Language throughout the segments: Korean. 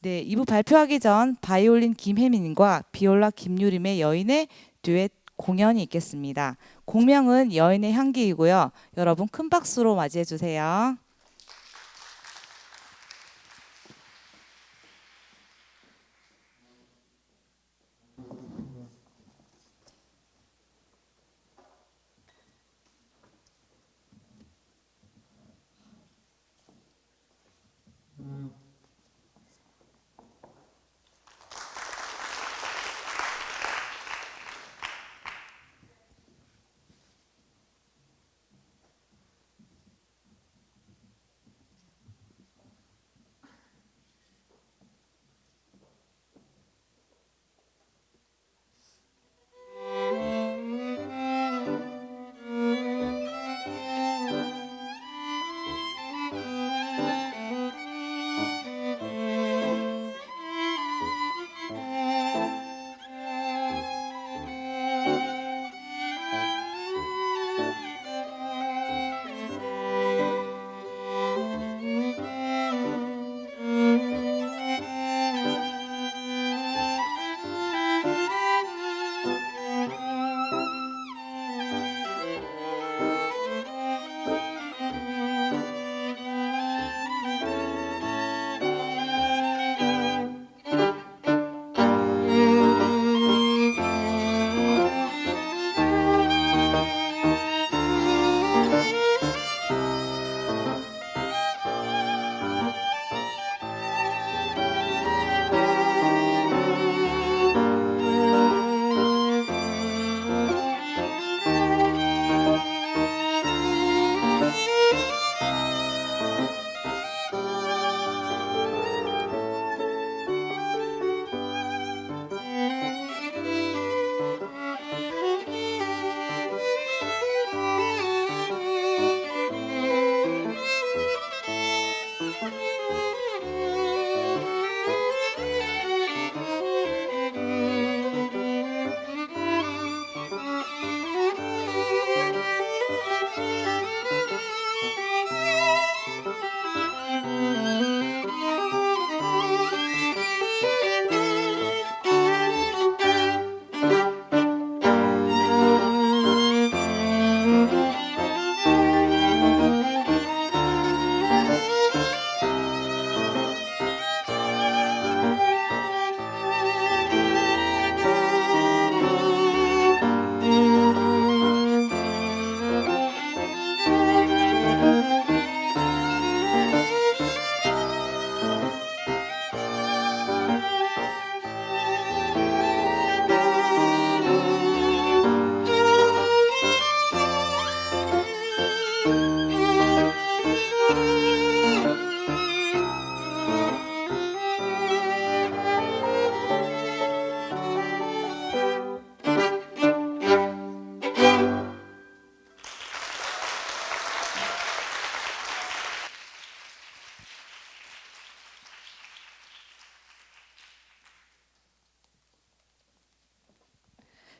네, 2부 발표하기 전 바이올린 김혜민과 비올라 김유림의 여인의 듀엣 공연이 있겠습니다. 공명은 여인의 향기이고요. 여러분 큰 박수로 맞이해 주세요.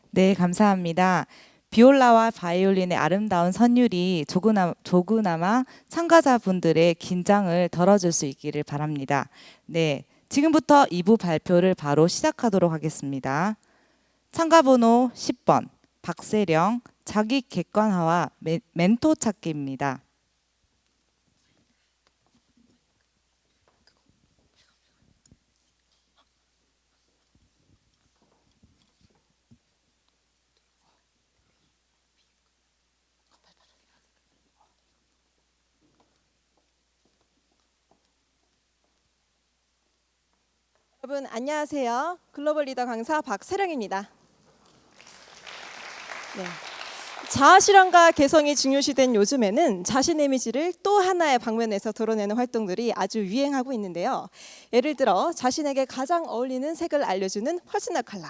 네, 감사합니다. 비올라와 바이올린의 아름다운 선율이 조그나마 참가자분들의 긴장을 덜어줄 수 있기를 바랍니다. 네, 지금부터 2부 발표를 바로 시작하도록 하겠습니다. 참가번호 10번 박세령 자기 객관화와 멘토 찾기입니다. 여러분 안녕하세요. 글로벌 리더 강사 박세령입니다. 네. 자아 실현과 개성이 중요시된 요즘에는 자신의 이미지를 또 하나의 방면에서 드러내는 활동들이 아주 유행하고 있는데요. 예를 들어 자신에게 가장 어울리는 색을 알려주는 퍼스널 컬러,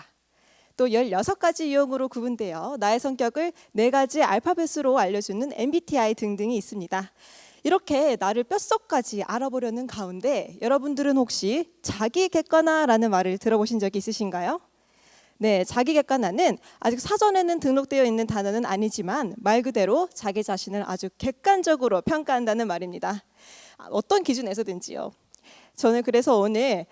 또 16가지 유형으로 구분되어 나의 성격을 4가지 알파벳으로 알려주는 MBTI 등등이 있습니다. 이렇게 나를 뼛속까지 알아보려는 가운데 여러분들은 혹시 자기 객관화라는 말을 들어보신 적이 있으신가요? 네, 자기 객관화는 아직 사전에는 등록되어 있는 단어는 아니지만 말 그대로 자기 자신을 아주 객관적으로 평가한다는 말입니다. 어떤 기준에서든지요. 저는 그래서 오늘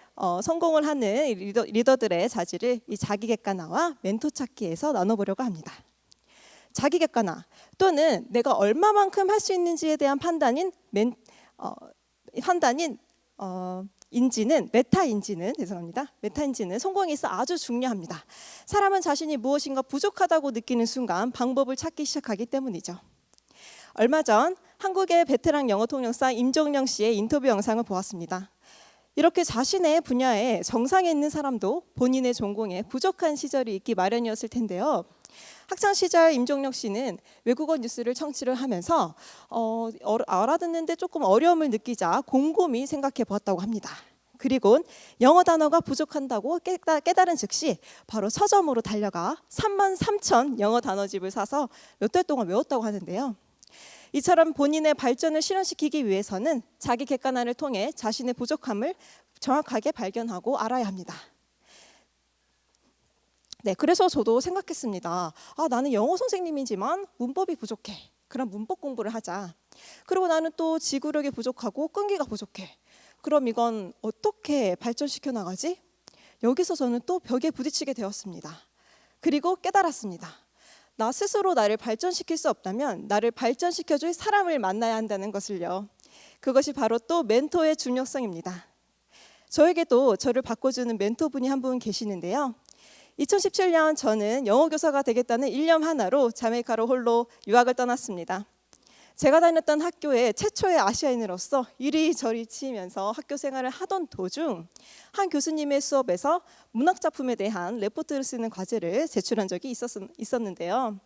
성공을 하는 리더들의 자질을 이 자기 객관화와 멘토 찾기에서 나눠보려고 합니다. 자기 객관화 또는 내가 얼마만큼 할 수 있는지에 대한 메타인지는 성공에 있어 아주 중요합니다. 사람은 자신이 무엇인가 부족하다고 느끼는 순간 방법을 찾기 시작하기 때문이죠. 얼마 전 한국의 베테랑 영어 통역사 임종영 씨의 인터뷰 영상을 보았습니다. 이렇게 자신의 분야에 정상에 있는 사람도 본인의 전공에 부족한 시절이 있기 마련이었을 텐데요. 학창 시절 임종영 씨는 외국어 뉴스를 청취를 하면서 알아듣는데 조금 어려움을 느끼자 곰곰이 생각해 보았다고 합니다. 그리고 영어 단어가 부족한다고 깨달은 즉시 바로 서점으로 달려가 33,000 영어 단어집을 사서 몇 달 동안 외웠다고 하는데요. 이처럼 본인의 발전을 실현시키기 위해서는 자기 객관화를 통해 자신의 부족함을 정확하게 발견하고 알아야 합니다. 네, 그래서 저도 생각했습니다. 나는 영어 선생님이지만 문법이 부족해. 그럼 문법 공부를 하자. 그리고 나는 또 지구력이 부족하고 끈기가 부족해. 그럼 이건 어떻게 발전시켜 나가지? 여기서 저는 또 벽에 부딪히게 되었습니다. 그리고 깨달았습니다. 나 스스로 나를 발전시킬 수 없다면 나를 발전시켜줄 사람을 만나야 한다는 것을요. 그것이 바로 또 멘토의 중요성입니다. 저에게도 저를 바꿔주는 멘토분이 한 분 계시는데요. 2017년 저는 영어 교사가 되겠다는 일념 하나로 자메이카로 홀로 유학을 떠났습니다. 제가 다녔던 학교의 최초의 아시아인으로서 이리저리 치이면서 학교 생활을 하던 도중 한 교수님의 수업에서 문학 작품에 대한 레포트를 쓰는 과제를 제출한 적이 있었는데요.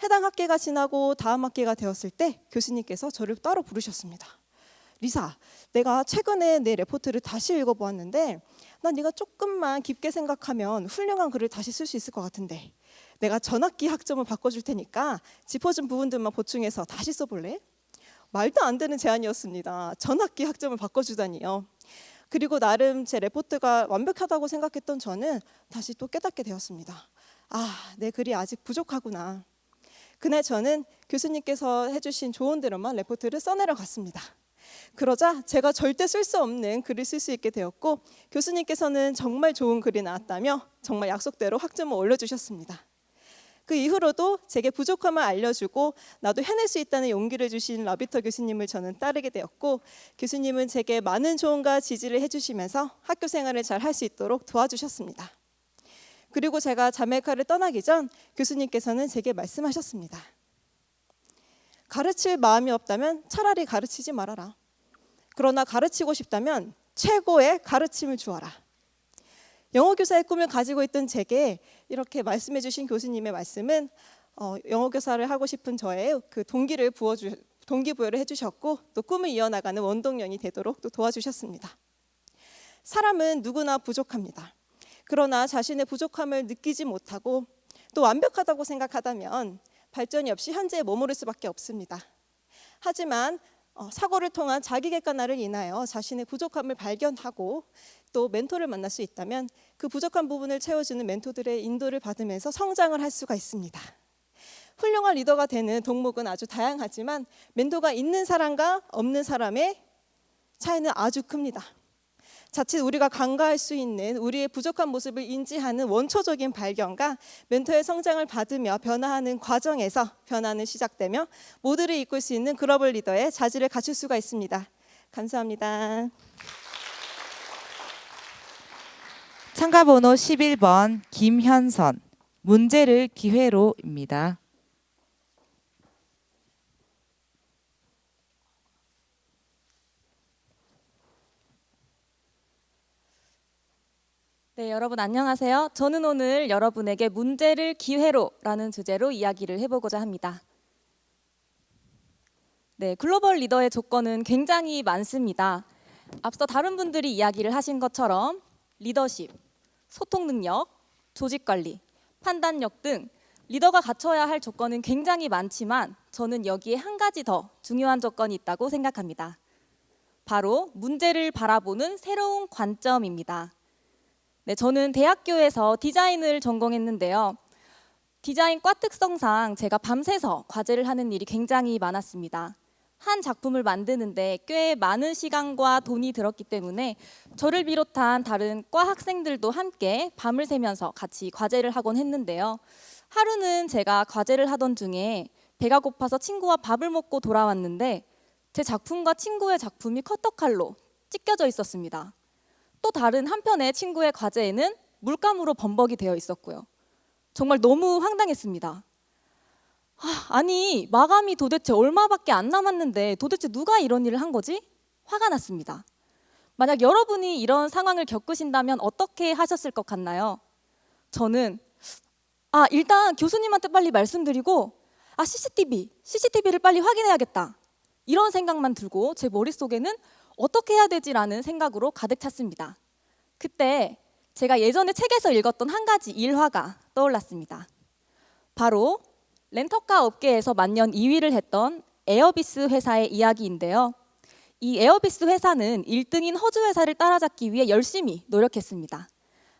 해당 학기가 지나고 다음 학기가 되었을 때 교수님께서 저를 따로 부르셨습니다. 리사, 내가 최근에 내 레포트를 다시 읽어보았는데 난 네가 조금만 깊게 생각하면 훌륭한 글을 다시 쓸 수 있을 것 같은데 내가 전학기 학점을 바꿔줄 테니까 짚어준 부분들만 보충해서 다시 써볼래? 말도 안 되는 제안이었습니다. 전학기 학점을 바꿔주다니요. 그리고 나름 제 레포트가 완벽하다고 생각했던 저는 다시 또 깨닫게 되었습니다. 내 글이 아직 부족하구나. 그날 저는 교수님께서 해주신 조언대로만 레포트를 써내려 갔습니다. 그러자 제가 절대 쓸 수 없는 글을 쓸 수 있게 되었고 교수님께서는 정말 좋은 글이 나왔다며 정말 약속대로 학점을 올려주셨습니다. 그 이후로도 제게 부족함을 알려주고 나도 해낼 수 있다는 용기를 주신 라비터 교수님을 저는 따르게 되었고 교수님은 제게 많은 조언과 지지를 해주시면서 학교 생활을 잘 할 수 있도록 도와주셨습니다. 그리고 제가 자메이카를 떠나기 전 교수님께서는 제게 말씀하셨습니다. 가르칠 마음이 없다면 차라리 가르치지 말아라. 그러나 가르치고 싶다면 최고의 가르침을 주어라. 영어 교사의 꿈을 가지고 있던 제게 이렇게 말씀해 주신 교수님의 말씀은 영어 교사를 하고 싶은 저의 그 동기부여를 해주셨고 또 꿈을 이어나가는 원동력이 되도록 또 도와주셨습니다. 사람은 누구나 부족합니다. 그러나 자신의 부족함을 느끼지 못하고 또 완벽하다고 생각하다면 발전이 없이 현재에 머무를 수밖에 없습니다. 하지만 사고를 통한 자기 객관화를 인하여 자신의 부족함을 발견하고 또 멘토를 만날 수 있다면 그 부족한 부분을 채워주는 멘토들의 인도를 받으면서 성장을 할 수가 있습니다. 훌륭한 리더가 되는 덕목은 아주 다양하지만 멘토가 있는 사람과 없는 사람의 차이는 아주 큽니다. 자칫 우리가 간과할 수 있는 우리의 부족한 모습을 인지하는 원초적인 발견과 멘토의 성장을 받으며 변화하는 과정에서 변화는 시작되며 모두를 이끌 수 있는 글로벌 리더의 자질을 갖출 수가 있습니다. 감사합니다. 참가번호 11번 김현선, 문제를 기회로입니다. 네, 여러분 안녕하세요. 저는 오늘 여러분에게 문제를 기회로라는 주제로 이야기를 해보고자 합니다. 네, 글로벌 리더의 조건은 굉장히 많습니다. 앞서 다른 분들이 이야기를 하신 것처럼 리더십, 소통 능력, 조직 관리, 판단력 등 리더가 갖춰야 할 조건은 굉장히 많지만 저는 여기에 한 가지 더 중요한 조건이 있다고 생각합니다. 바로 문제를 바라보는 새로운 관점입니다. 네, 저는 대학교에서 디자인을 전공했는데요. 디자인 과 특성상 제가 밤새서 과제를 하는 일이 굉장히 많았습니다. 한 작품을 만드는데 꽤 많은 시간과 돈이 들었기 때문에 저를 비롯한 다른 과 학생들도 함께 밤을 새면서 같이 과제를 하곤 했는데요. 하루는 제가 과제를 하던 중에 배가 고파서 친구와 밥을 먹고 돌아왔는데 제 작품과 친구의 작품이 커터칼로 찢겨져 있었습니다. 또 다른 한편의 친구의 과제에는 물감으로 범벅이 되어 있었고요. 정말 너무 황당했습니다. 아니, 마감이 도대체 얼마밖에 안 남았는데 도대체 누가 이런 일을 한 거지? 화가 났습니다. 만약 여러분이 이런 상황을 겪으신다면 어떻게 하셨을 것 같나요? 저는 일단 교수님한테 빨리 말씀드리고 CCTV를 빨리 확인해야겠다. 이런 생각만 들고 제 머릿속에는 어떻게 해야 되지라는 생각으로 가득 찼습니다. 그때 제가 예전에 책에서 읽었던 한 가지 일화가 떠올랐습니다. 바로 렌터카 업계에서 만년 2위를 했던 에어비스 회사의 이야기인데요. 이 에어비스 회사는 1등인 허즈 회사를 따라잡기 위해 열심히 노력했습니다.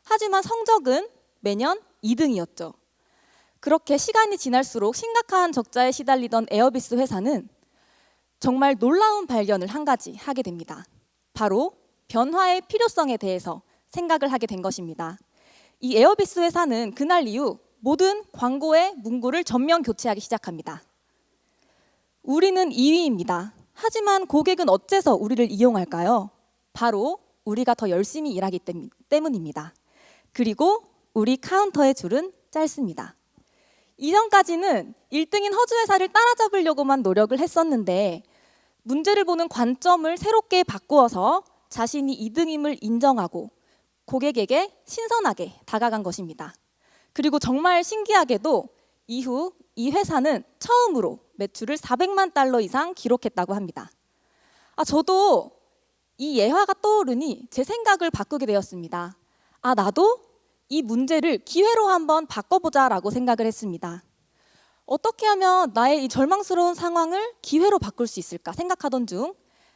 하지만 성적은 매년 2등이었죠. 그렇게 시간이 지날수록 심각한 적자에 시달리던 에어비스 회사는 정말 놀라운 발견을 한 가지 하게 됩니다. 바로 변화의 필요성에 대해서 생각을 하게 된 것입니다. 이 에어비스 회사는 그날 이후 모든 광고의 문구를 전면 교체하기 시작합니다. 우리는 2위입니다. 하지만 고객은 어째서 우리를 이용할까요? 바로 우리가 더 열심히 일하기 때문입니다. 그리고 우리 카운터의 줄은 짧습니다. 이전까지는 1등인 허즈 회사를 따라잡으려고만 노력을 했었는데 문제를 보는 관점을 새롭게 바꾸어서 자신이 2등임을 인정하고 고객에게 신선하게 다가간 것입니다. 그리고 정말 신기하게도 이후 이 회사는 처음으로 매출을 400만 달러 이상 기록했다고 합니다. 저도 이 예화가 떠오르니 제 생각을 바꾸게 되었습니다. 나도 이 문제를 기회로 한번 바꿔보자라고 생각을 했습니다. 어떻게 하면 나의 이 절망스러운 상황을 기회로 바꿀 수 있을까 생각하던 중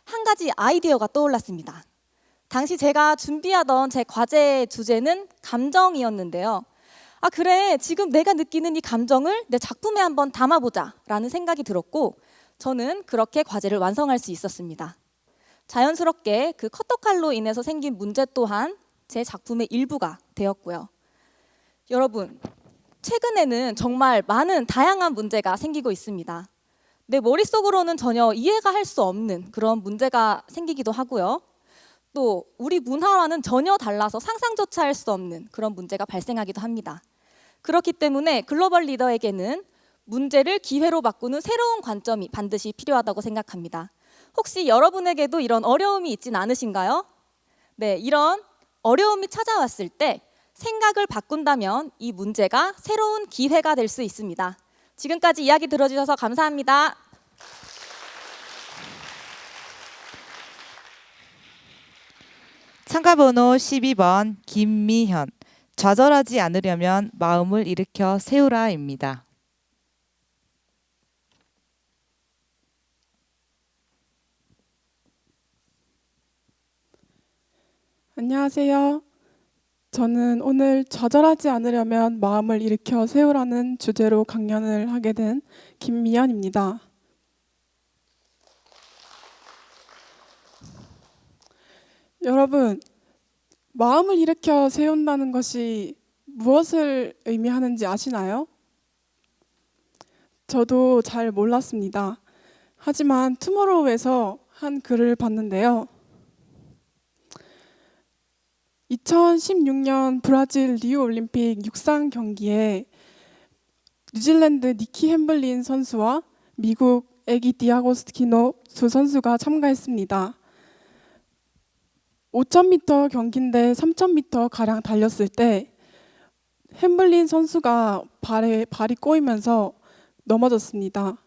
한 가지 아이디어가 떠올랐습니다. 당시 제가 준비하던 제 과제 주제는 감정이었는데요. 그래, 지금 내가 느끼는 이 감정을 내 작품에 한번 담아보자 라는 생각이 들었고 저는 그렇게 과제를 완성할 수 있었습니다. 자연스럽게 그 커터칼로 인해서 생긴 문제 또한 제 작품의 일부가 되었고요. 여러분, 최근에는 정말 많은 다양한 문제가 생기고 있습니다. 내 머릿속으로는 전혀 이해가 할 수 없는 그런 문제가 생기기도 하고요. 또 우리 문화와는 전혀 달라서 상상조차 할 수 없는 그런 문제가 발생하기도 합니다. 그렇기 때문에 글로벌 리더에게는 문제를 기회로 바꾸는 새로운 관점이 반드시 필요하다고 생각합니다. 혹시 여러분에게도 이런 어려움이 있진 않으신가요? 네, 이런 어려움이 찾아왔을 때 생각을 바꾼다면 이 문제가 새로운 기회가 될 수 있습니다. 지금까지 이야기 들어주셔서 감사합니다. 참가번호 12번 김미현. 좌절하지 않으려면 마음을 일으켜 세우라입니다. 안녕하세요. 저는 오늘 좌절하지 않으려면 마음을 일으켜 세우라는 주제로 강연을 하게 된 김미연입니다. 여러분, 마음을 일으켜 세운다는 것이 무엇을 의미하는지 아시나요? 저도 잘 몰랐습니다. 하지만 투모로우에서 한 글을 봤는데요. 2016년 브라질 리우올림픽 육상 경기에 뉴질랜드 니키 햄블린 선수와 미국 애기 디아고스티노 두 선수가 참가했습니다. 5000m 경기인데 3000m 가량 달렸을 때 햄블린 선수가 발이 꼬이면서 넘어졌습니다.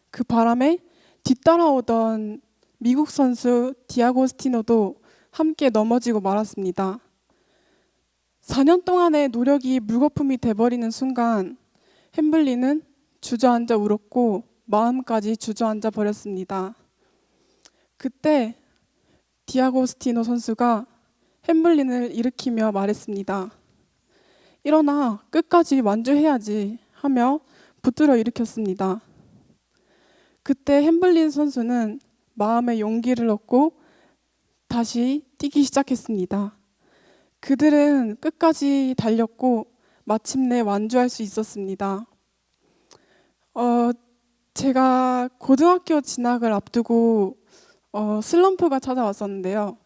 그 바람에 뒤따라오던 미국 선수 디아고스티노도 함께 넘어지고 말았습니다. 4년 동안의 노력이 물거품이 돼버리는 순간 햄블린은 주저앉아 울었고 마음까지 주저앉아 버렸습니다. 그때 디아고스티노 선수가 햄블린을 일으키며 말했습니다. 일어나, 끝까지 완주해야지 하며 붙들어 일으켰습니다. 그때 햄블린 선수는 마음의 용기를 얻고 다시 뛰기 시작했습니다. 그들은 끝까지 달렸고 마침내 완주할 수 있었습니다. 제가 고등학교 진학을 앞두고 슬럼프가 찾아왔었는데요.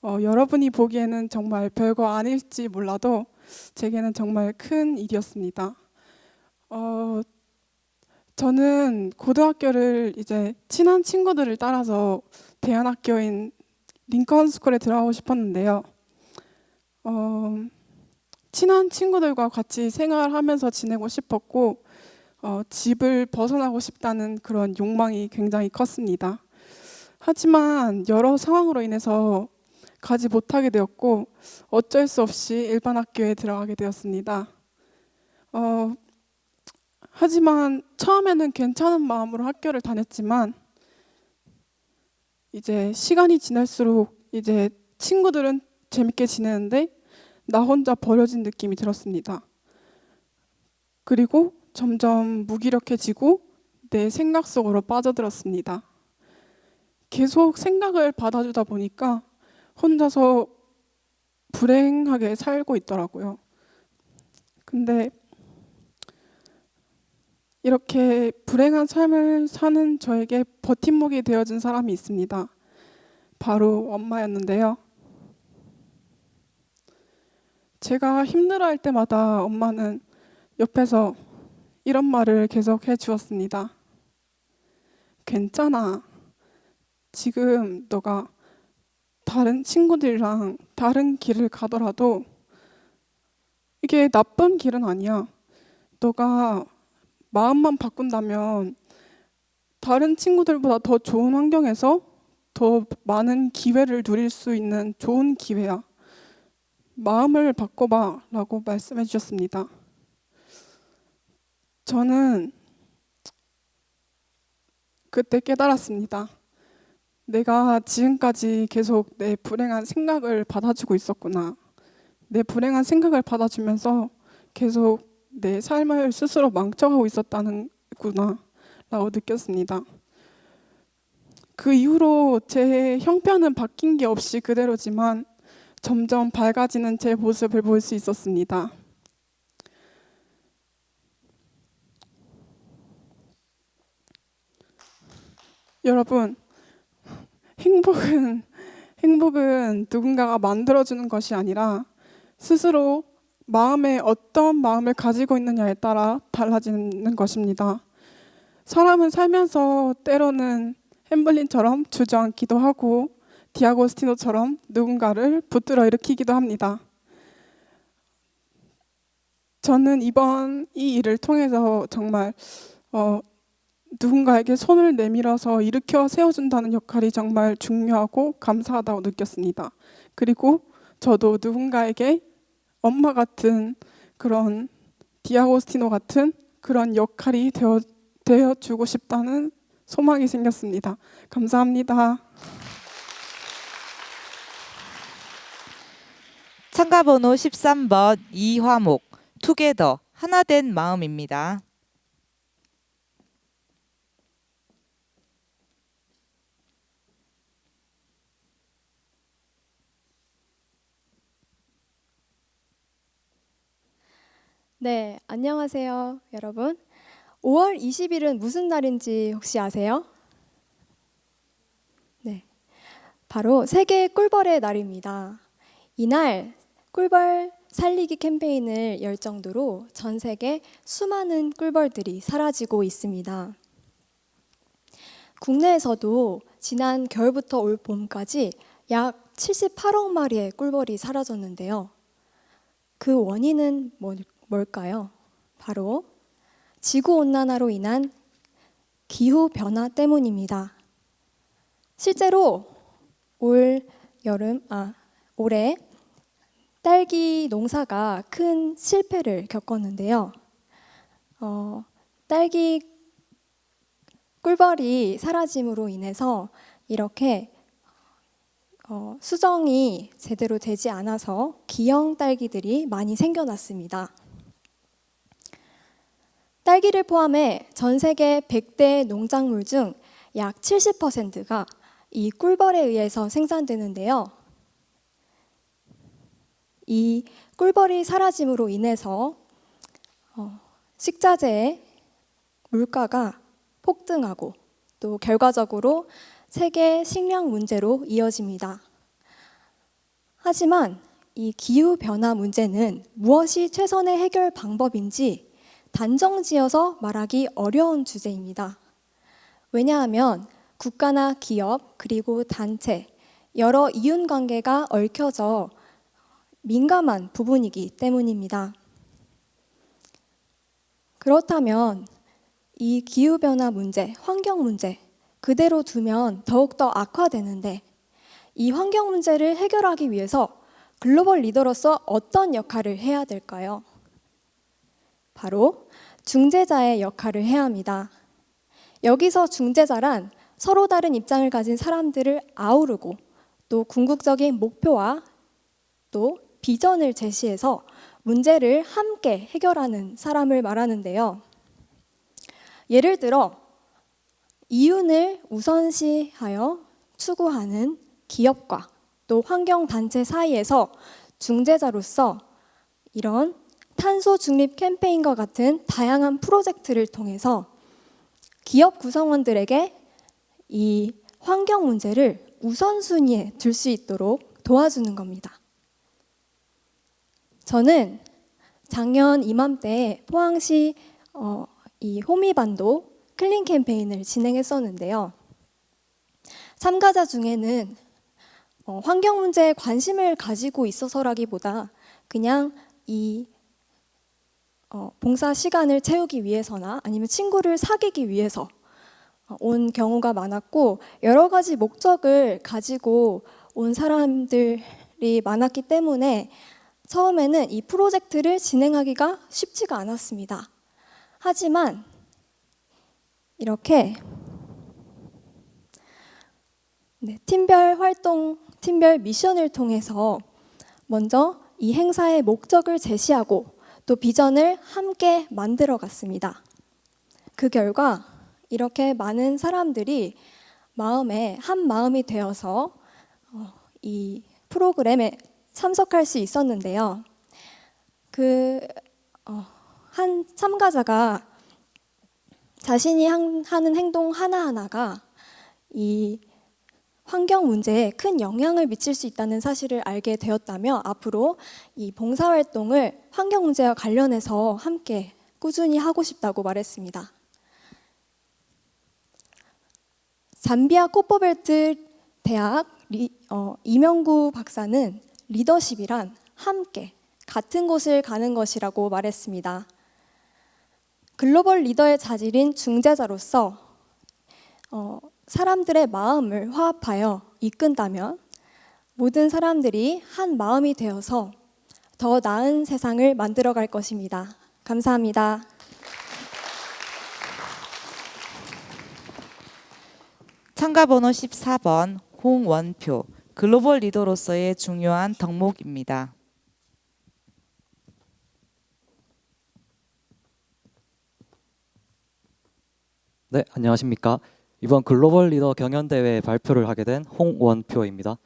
여러분이 보기에는 정말 별거 아닐지 몰라도 제게는 정말 큰 일이었습니다. 저는 고등학교를 이제 친한 친구들을 따라서 대안학교인 링컨 스쿨에 들어가고 싶었는데요. 친한 친구들과 같이 생활하면서 지내고 싶었고 집을 벗어나고 싶다는 그런 욕망이 굉장히 컸습니다. 하지만 여러 상황으로 인해서 가지 못하게 되었고 어쩔 수 없이 일반 학교에 들어가게 되었습니다. 하지만 처음에는 괜찮은 마음으로 학교를 다녔지만 이제 시간이 지날수록 이제 친구들은 재밌게 지내는데 나 혼자 버려진 느낌이 들었습니다. 그리고 점점 무기력해지고 내 생각 속으로 빠져들었습니다. 계속 생각을 받아주다 보니까 혼자서 불행하게 살고 있더라고요. 근데 이렇게 불행한 삶을 사는 저에게 버팀목이 되어준 사람이 있습니다. 바로 엄마였는데요. 제가 힘들어할 때마다 엄마는 옆에서 이런 말을 계속 해주었습니다. 괜찮아. 지금 너가 다른 친구들이랑 다른 길을 가더라도 이게 나쁜 길은 아니야. 너가 마음만 바꾼다면 다른 친구들보다 더 좋은 환경에서 더 많은 기회를 누릴 수 있는 좋은 기회야. 마음을 바꿔봐 라고 말씀해 주셨습니다. 저는 그때 깨달았습니다. 내가 지금까지 계속 내 불행한 생각을 받아주고 있었구나. 내 불행한 생각을 받아주면서 계속 내 삶을 스스로 망쳐가고 있었다는구나 라고 느꼈습니다. 그 이후로 제 형편은 바뀐 게 없이 그대로지만 점점 밝아지는 제 모습을 볼 수 있었습니다. 여러분, 행복은 누군가가 만들어주는 것이 아니라 스스로 마음에 어떤 마음을 가지고 있느냐에 따라 달라지는 것입니다. 사람은 살면서 때로는 햄블린처럼 주저앉기도 하고 디아고스티노처럼 누군가를 붙들어 일으키기도 합니다. 저는 이번 이 일을 통해서 정말 누군가에게 손을 내밀어서 일으켜 세워준다는 역할이 정말 중요하고 감사하다고 느꼈습니다. 그리고 저도 누군가에게 엄마 같은 그런 디아고스티노 같은 그런 역할이 되어주고 싶다는 소망이 생겼습니다. 감사합니다. 참가번호 13번 이화목 투게더 하나된 마음입니다. 네, 안녕하세요, 여러분. 5월 20일은 무슨 날인지 혹시 아세요? 네, 바로 세계 꿀벌의 날입니다. 이날 꿀벌 살리기 캠페인을 열 정도로 전 세계 수많은 꿀벌들이 사라지고 있습니다. 국내에서도 지난 겨울부터 올 봄까지 약 78억 마리의 꿀벌이 사라졌는데요. 그 원인은 뭘까요? 바로 지구온난화로 인한 기후변화 때문입니다. 실제로 올해 딸기 농사가 큰 실패를 겪었는데요. 딸기 꿀벌이 사라짐으로 인해서 이렇게 수정이 제대로 되지 않아서 기형 딸기들이 많이 생겨났습니다. 딸기를 포함해 전 세계 100대 농작물 중 약 70%가 이 꿀벌에 의해서 생산되는데요. 이 꿀벌이 사라짐으로 인해서 식자재의 물가가 폭등하고 또 결과적으로 세계 식량 문제로 이어집니다. 하지만 이 기후 변화 문제는 무엇이 최선의 해결 방법인지 단정지어서 말하기 어려운 주제입니다. 왜냐하면 국가나 기업 그리고 단체 여러 이윤 관계가 얽혀져 민감한 부분이기 때문입니다. 그렇다면 이 기후변화 문제, 환경 문제 그대로 두면 더욱더 악화되는데 이 환경 문제를 해결하기 위해서 글로벌 리더로서 어떤 역할을 해야 될까요? 바로 중재자의 역할을 해야 합니다. 여기서 중재자란 서로 다른 입장을 가진 사람들을 아우르고 또 궁극적인 목표와 또 비전을 제시해서 문제를 함께 해결하는 사람을 말하는데요. 예를 들어 이윤을 우선시하여 추구하는 기업과 또 환경단체 사이에서 중재자로서 이런 탄소 중립 캠페인과 같은 다양한 프로젝트를 통해서 기업 구성원들에게 이 환경 문제를 우선순위에 둘 수 있도록 도와주는 겁니다. 저는 작년 이맘때 포항시 이 호미반도 클린 캠페인을 진행했었는데요. 참가자 중에는 환경 문제에 관심을 가지고 있어서라기보다 그냥 이 봉사 시간을 채우기 위해서나 아니면 친구를 사귀기 위해서 온 경우가 많았고 여러 가지 목적을 가지고 온 사람들이 많았기 때문에 처음에는 이 프로젝트를 진행하기가 쉽지가 않았습니다. 하지만 이렇게 팀별 활동, 팀별 미션을 통해서 먼저 이 행사의 목적을 제시하고 또 비전을 함께 만들어 갔습니다. 그 결과 이렇게 많은 사람들이 한 마음이 되어서 이 프로그램에 참석할 수 있었는데요. 한 참가자가 자신이 하는 행동 하나하나가 이 환경 문제에 큰 영향을 미칠 수 있다는 사실을 알게 되었다며 앞으로 이 봉사활동을 환경 문제와 관련해서 함께 꾸준히 하고 싶다고 말했습니다. 잠비아 코퍼벨트 대학 이명구 박사는 리더십이란 함께 같은 곳을 가는 것이라고 말했습니다. 글로벌 리더의 자질인 중재자로서 사람들의 마음을 화합하여 이끈다면 모든 사람들이 한 마음이 되어서 더 나은 세상을 만들어갈 것입니다. 감사합니다. 참가 번호 14번 홍원표 글로벌 리더로서의 중요한 덕목입니다. 네, 안녕하십니까. 이번 글로벌 리더 경연대회 발표를 하게 된 홍원표입니다.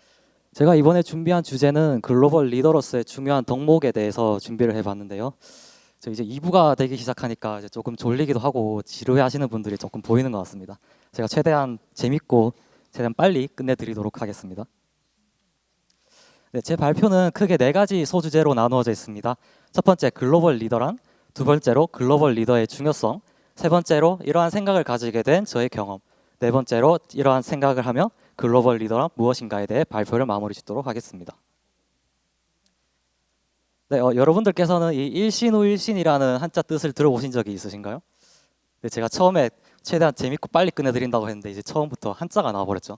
제가 이번에 준비한 주제는 글로벌 리더로서의 중요한 덕목에 대해서 준비를 해봤는데요. 이제 2부가 되기 시작하니까 이제 조금 졸리기도 하고 지루해하시는 분들이 조금 보이는 것 같습니다. 제가 최대한 재밌고 최대한 빨리 끝내드리도록 하겠습니다. 네, 제 발표는 크게 4가지 소주제로 나누어져 있습니다. 첫 번째, 글로벌 리더란, 두 번째로 글로벌 리더의 중요성, 세 번째로 이러한 생각을 가지게 된 저의 경험, 네 번째로 이러한 생각을 하며 글로벌 리더란 무엇인가에 대해 발표를 마무리 짓도록 하겠습니다. 네, 여러분들께서는 이 일신후일신이라는 한자 뜻을 들어보신 적이 있으신가요? 네, 제가 처음에 최대한 재밌고 빨리 끝내드린다고 했는데 이제 처음부터 한자가 나와버렸죠.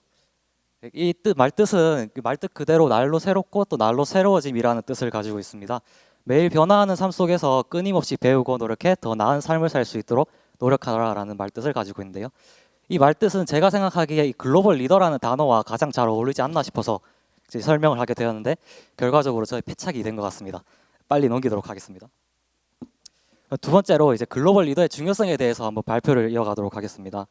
이 말뜻은 말뜻 그대로 날로 새롭고 또 날로 새로워짐이라는 뜻을 가지고 있습니다. 매일 변화하는 삶 속에서 끊임없이 배우고 노력해 더 나은 삶을 살 수 있도록 노력하라라는 말뜻을 가지고 있는데요. 이 말뜻은 제가 생각하기에 이 글로벌 리더라는 단어와 가장 잘 어울리지 않나 싶어서 이제 설명을 하게 되었는데 결과적으로 저의 패착이 된 것 같습니다. 빨리 넘기도록 하겠습니다. 두 번째로 이제 글로벌 리더의 중요성에 대해서 한번 발표를 이어가도록 하겠습니다.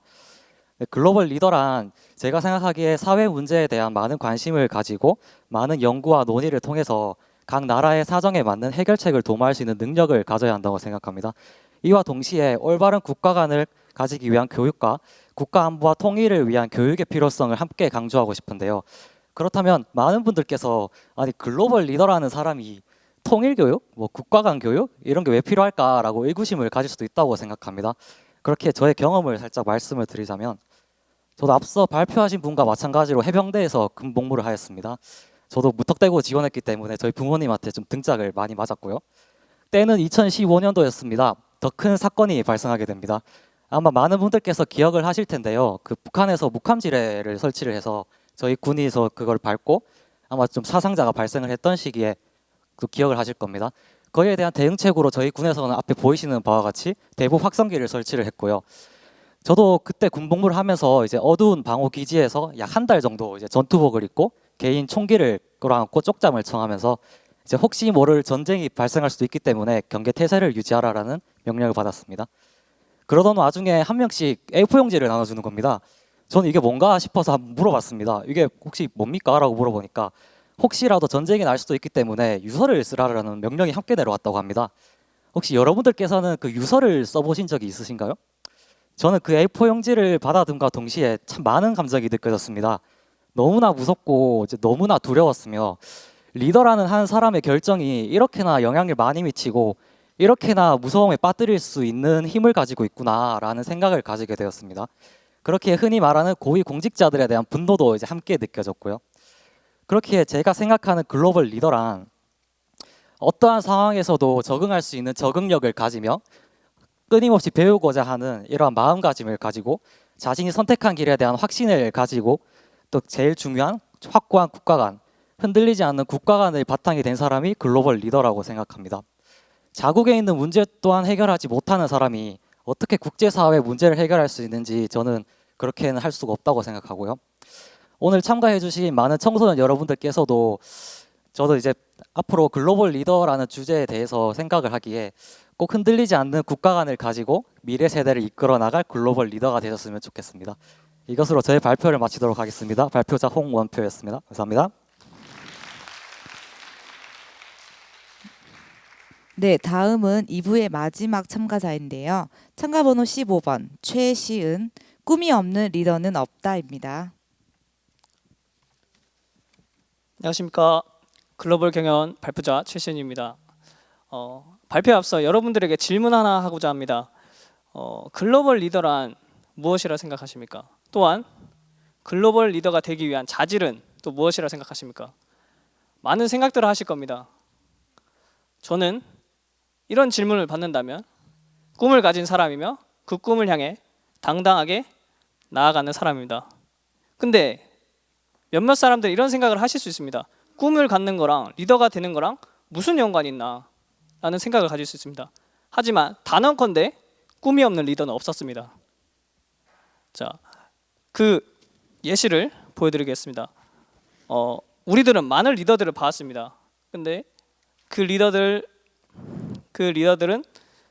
네, 글로벌 리더란 제가 생각하기에 사회 문제에 대한 많은 관심을 가지고 많은 연구와 논의를 통해서 각 나라의 사정에 맞는 해결책을 도모할 수 있는 능력을 가져야 한다고 생각합니다. 이와 동시에 올바른 국가관을 가지기 위한 교육과 국가 안보와 통일을 위한 교육의 필요성을 함께 강조하고 싶은데요. 그렇다면 많은 분들께서 아니 글로벌 리더라는 사람이 통일 교육, 뭐 국가 간 교육 이런 게 왜 필요할까라고 의구심을 가질 수도 있다고 생각합니다. 그렇게 저의 경험을 살짝 말씀을 드리자면 저도 앞서 발표하신 분과 마찬가지로 해병대에서 군복무를 하였습니다. 저도 무턱대고 지원했기 때문에 저희 부모님한테 좀 등짝을 많이 맞았고요. 때는 2015년도였습니다. 더 큰 사건이 발생하게 됩니다. 아마 많은 분들께서 기억을 하실 텐데요. 그 북한에서 묵함지뢰를 설치를 해서 저희 군이서 그걸 밟고 아마 좀 사상자가 발생을 했던 시기에 그 기억을 하실 겁니다. 거기에 대한 대응책으로 저희 군에서는 앞에 보이시는 바와 같이 대북 확성기를 설치를 했고요. 저도 그때 군복무를 하면서 이제 어두운 방호 기지에서 약 한 달 정도 이제 전투복을 입고 개인 총기를 끌어안고 쪽잠을 청하면서 이제 혹시 모를 전쟁이 발생할 수도 있기 때문에 경계 태세를 유지하라라는 명령을 받았습니다. 그러던 와중에 한 명씩 A4 용지를 나눠주는 겁니다. 저는 이게 뭔가 싶어서 한번 물어봤습니다. 이게 혹시 뭡니까? 라고 물어보니까 혹시라도 전쟁이 날 수도 있기 때문에 유서를 쓰라라는 명령이 함께 내려왔다고 합니다. 혹시 여러분들께서는 그 유서를 써보신 적이 있으신가요? 저는 그 A4 용지를 받아든과 동시에 참 많은 감정이 느껴졌습니다. 너무나 무섭고 이제 너무나 두려웠으며 리더라는 한 사람의 결정이 이렇게나 영향을 많이 미치고 이렇게나 무서움에 빠뜨릴 수 있는 힘을 가지고 있구나라는 생각을 가지게 되었습니다. 그렇게 흔히 말하는 고위 공직자들에 대한 분노도 이제 함께 느껴졌고요. 그렇게 제가 생각하는 글로벌 리더란 어떠한 상황에서도 적응할 수 있는 적응력을 가지며 끊임없이 배우고자 하는 이러한 마음가짐을 가지고 자신이 선택한 길에 대한 확신을 가지고 또 제일 중요한 확고한 국가관, 흔들리지 않는 국가관을 바탕이 된 사람이 글로벌 리더라고 생각합니다. 자국에 있는 문제 또한 해결하지 못하는 사람이 어떻게 국제사회 문제를 해결할 수 있는지 저는 그렇게는 할 수가 없다고 생각하고요. 오늘 참가해 주신 많은 청소년 여러분들께서도 저도 이제 앞으로 글로벌 리더라는 주제에 대해서 생각을 하기에 꼭 흔들리지 않는 국가관을 가지고 미래 세대를 이끌어 나갈 글로벌 리더가 되셨으면 좋겠습니다. 이것으로 저의 발표를 마치도록 하겠습니다. 발표자 홍원표였습니다. 감사합니다. 네, 다음은 2부의 마지막 참가자인데요. 참가번호 15번 최시은, 꿈이 없는 리더는 없다입니다. 안녕하십니까. 글로벌 경연 발표자 최시은입니다. 발표에 앞서 여러분들에게 질문 하나 하고자 합니다. 글로벌 리더란 무엇이라 생각하십니까? 또한 글로벌 리더가 되기 위한 자질은 또 무엇이라 생각하십니까? 많은 생각들을 하실 겁니다. 저는 이런 질문을 받는다면 꿈을 가진 사람이며 그 꿈을 향해 당당하게 나아가는 사람입니다. 근데 몇몇 사람들이 이런 생각을 하실 수 있습니다. 꿈을 갖는 거랑 리더가 되는 거랑 무슨 연관이 있나 라는 생각을 가질 수 있습니다. 하지만 단언컨대 꿈이 없는 리더는 없었습니다. 자, 그 예시를 보여드리겠습니다. 우리들은 많은 리더들을 봤습니다. 근데 그 리더들은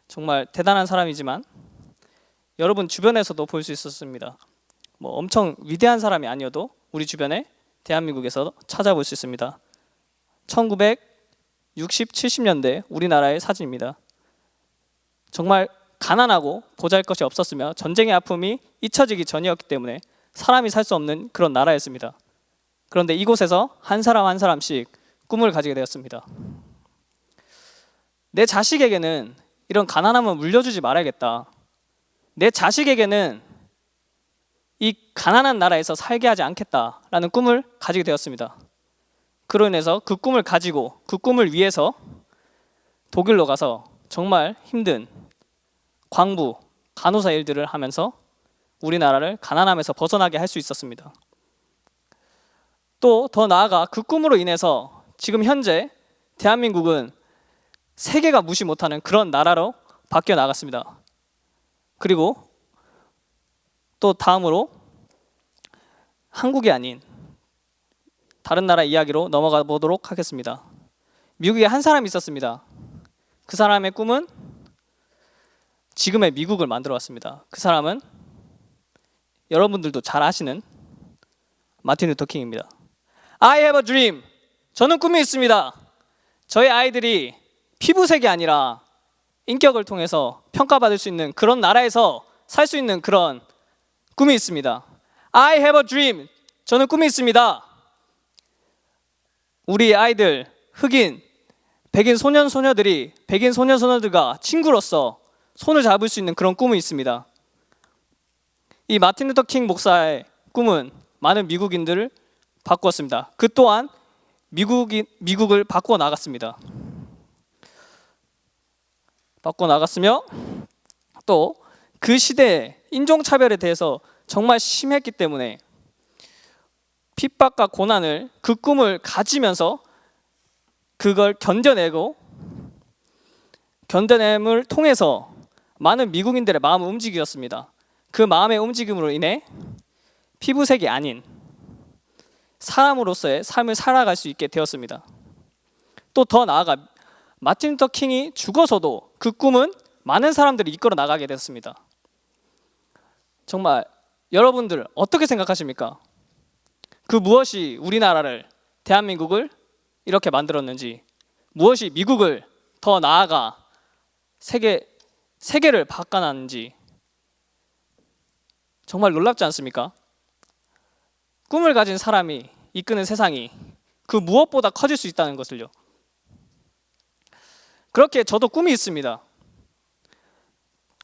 정말 대단한 사람이지만 여러분 주변에서도 볼 수 있었습니다. 뭐 엄청 위대한 사람이 아니어도 우리 주변에 대한민국에서 찾아볼 수 있습니다. 1960, 70년대 우리나라의 사진입니다. 정말 가난하고 보잘것이 없었으며 전쟁의 아픔이 잊혀지기 전이었기 때문에 사람이 살 수 없는 그런 나라였습니다. 그런데 이곳에서 한 사람 한 사람씩 꿈을 가지게 되었습니다. 내 자식에게는 이런 가난함을 물려주지 말아야겠다. 내 자식에게는 이 가난한 나라에서 살게 하지 않겠다라는 꿈을 가지게 되었습니다. 그로 인해서 그 꿈을 가지고 그 꿈을 위해서 독일로 가서 정말 힘든 광부, 간호사 일들을 하면서 우리나라를 가난함에서 벗어나게 할 수 있었습니다. 또 더 나아가 그 꿈으로 인해서 지금 현재 대한민국은 세계가 무시 못하는 그런 나라로 바뀌어 나갔습니다. 그리고 또 다음으로 한국이 아닌 다른 나라 이야기로 넘어가 보도록 하겠습니다. 미국에 한 사람이 있었습니다. 그 사람의 꿈은 지금의 미국을 만들어 왔습니다. 그 사람은 여러분들도 잘 아시는 마틴 루터 킹입니다. I have a dream. 저는 꿈이 있습니다. 저희 아이들이 피부색이 아니라 인격을 통해서 평가받을 수 있는 그런 나라에서 살 수 있는 그런 꿈이 있습니다. I have a dream. 저는 꿈이 있습니다. 우리 아이들, 흑인, 백인 소년 소녀들이 백인 소년 소녀들과 친구로서 손을 잡을 수 있는 그런 꿈이 있습니다. 이 마틴 루터 킹 목사의 꿈은 많은 미국인들을 바꾸었습니다. 그 또한 미국을 바꾸어 나갔습니다. 바꾸어 나갔으며 또 그 시대에 인종차별에 대해서 정말 심했기 때문에 핍박과 고난을 그 꿈을 가지면서 그걸 견뎌냄을 통해서 많은 미국인들의 마음을 움직였습니다. 그 마음의 움직임으로 인해 피부색이 아닌 사람으로서의 삶을 살아갈 수 있게 되었습니다. 또 더 나아가 마틴 루터 킹이 죽어서도 그 꿈은 많은 사람들이 이끌어 나가게 됐습니다. 정말 여러분들 어떻게 생각하십니까? 그 무엇이 우리나라를, 대한민국을 이렇게 만들었는지, 무엇이 미국을 더 나아가 세계를 바꿔놨는지 정말 놀랍지 않습니까? 꿈을 가진 사람이 이끄는 세상이 그 무엇보다 커질 수 있다는 것을요. 그렇게 저도 꿈이 있습니다.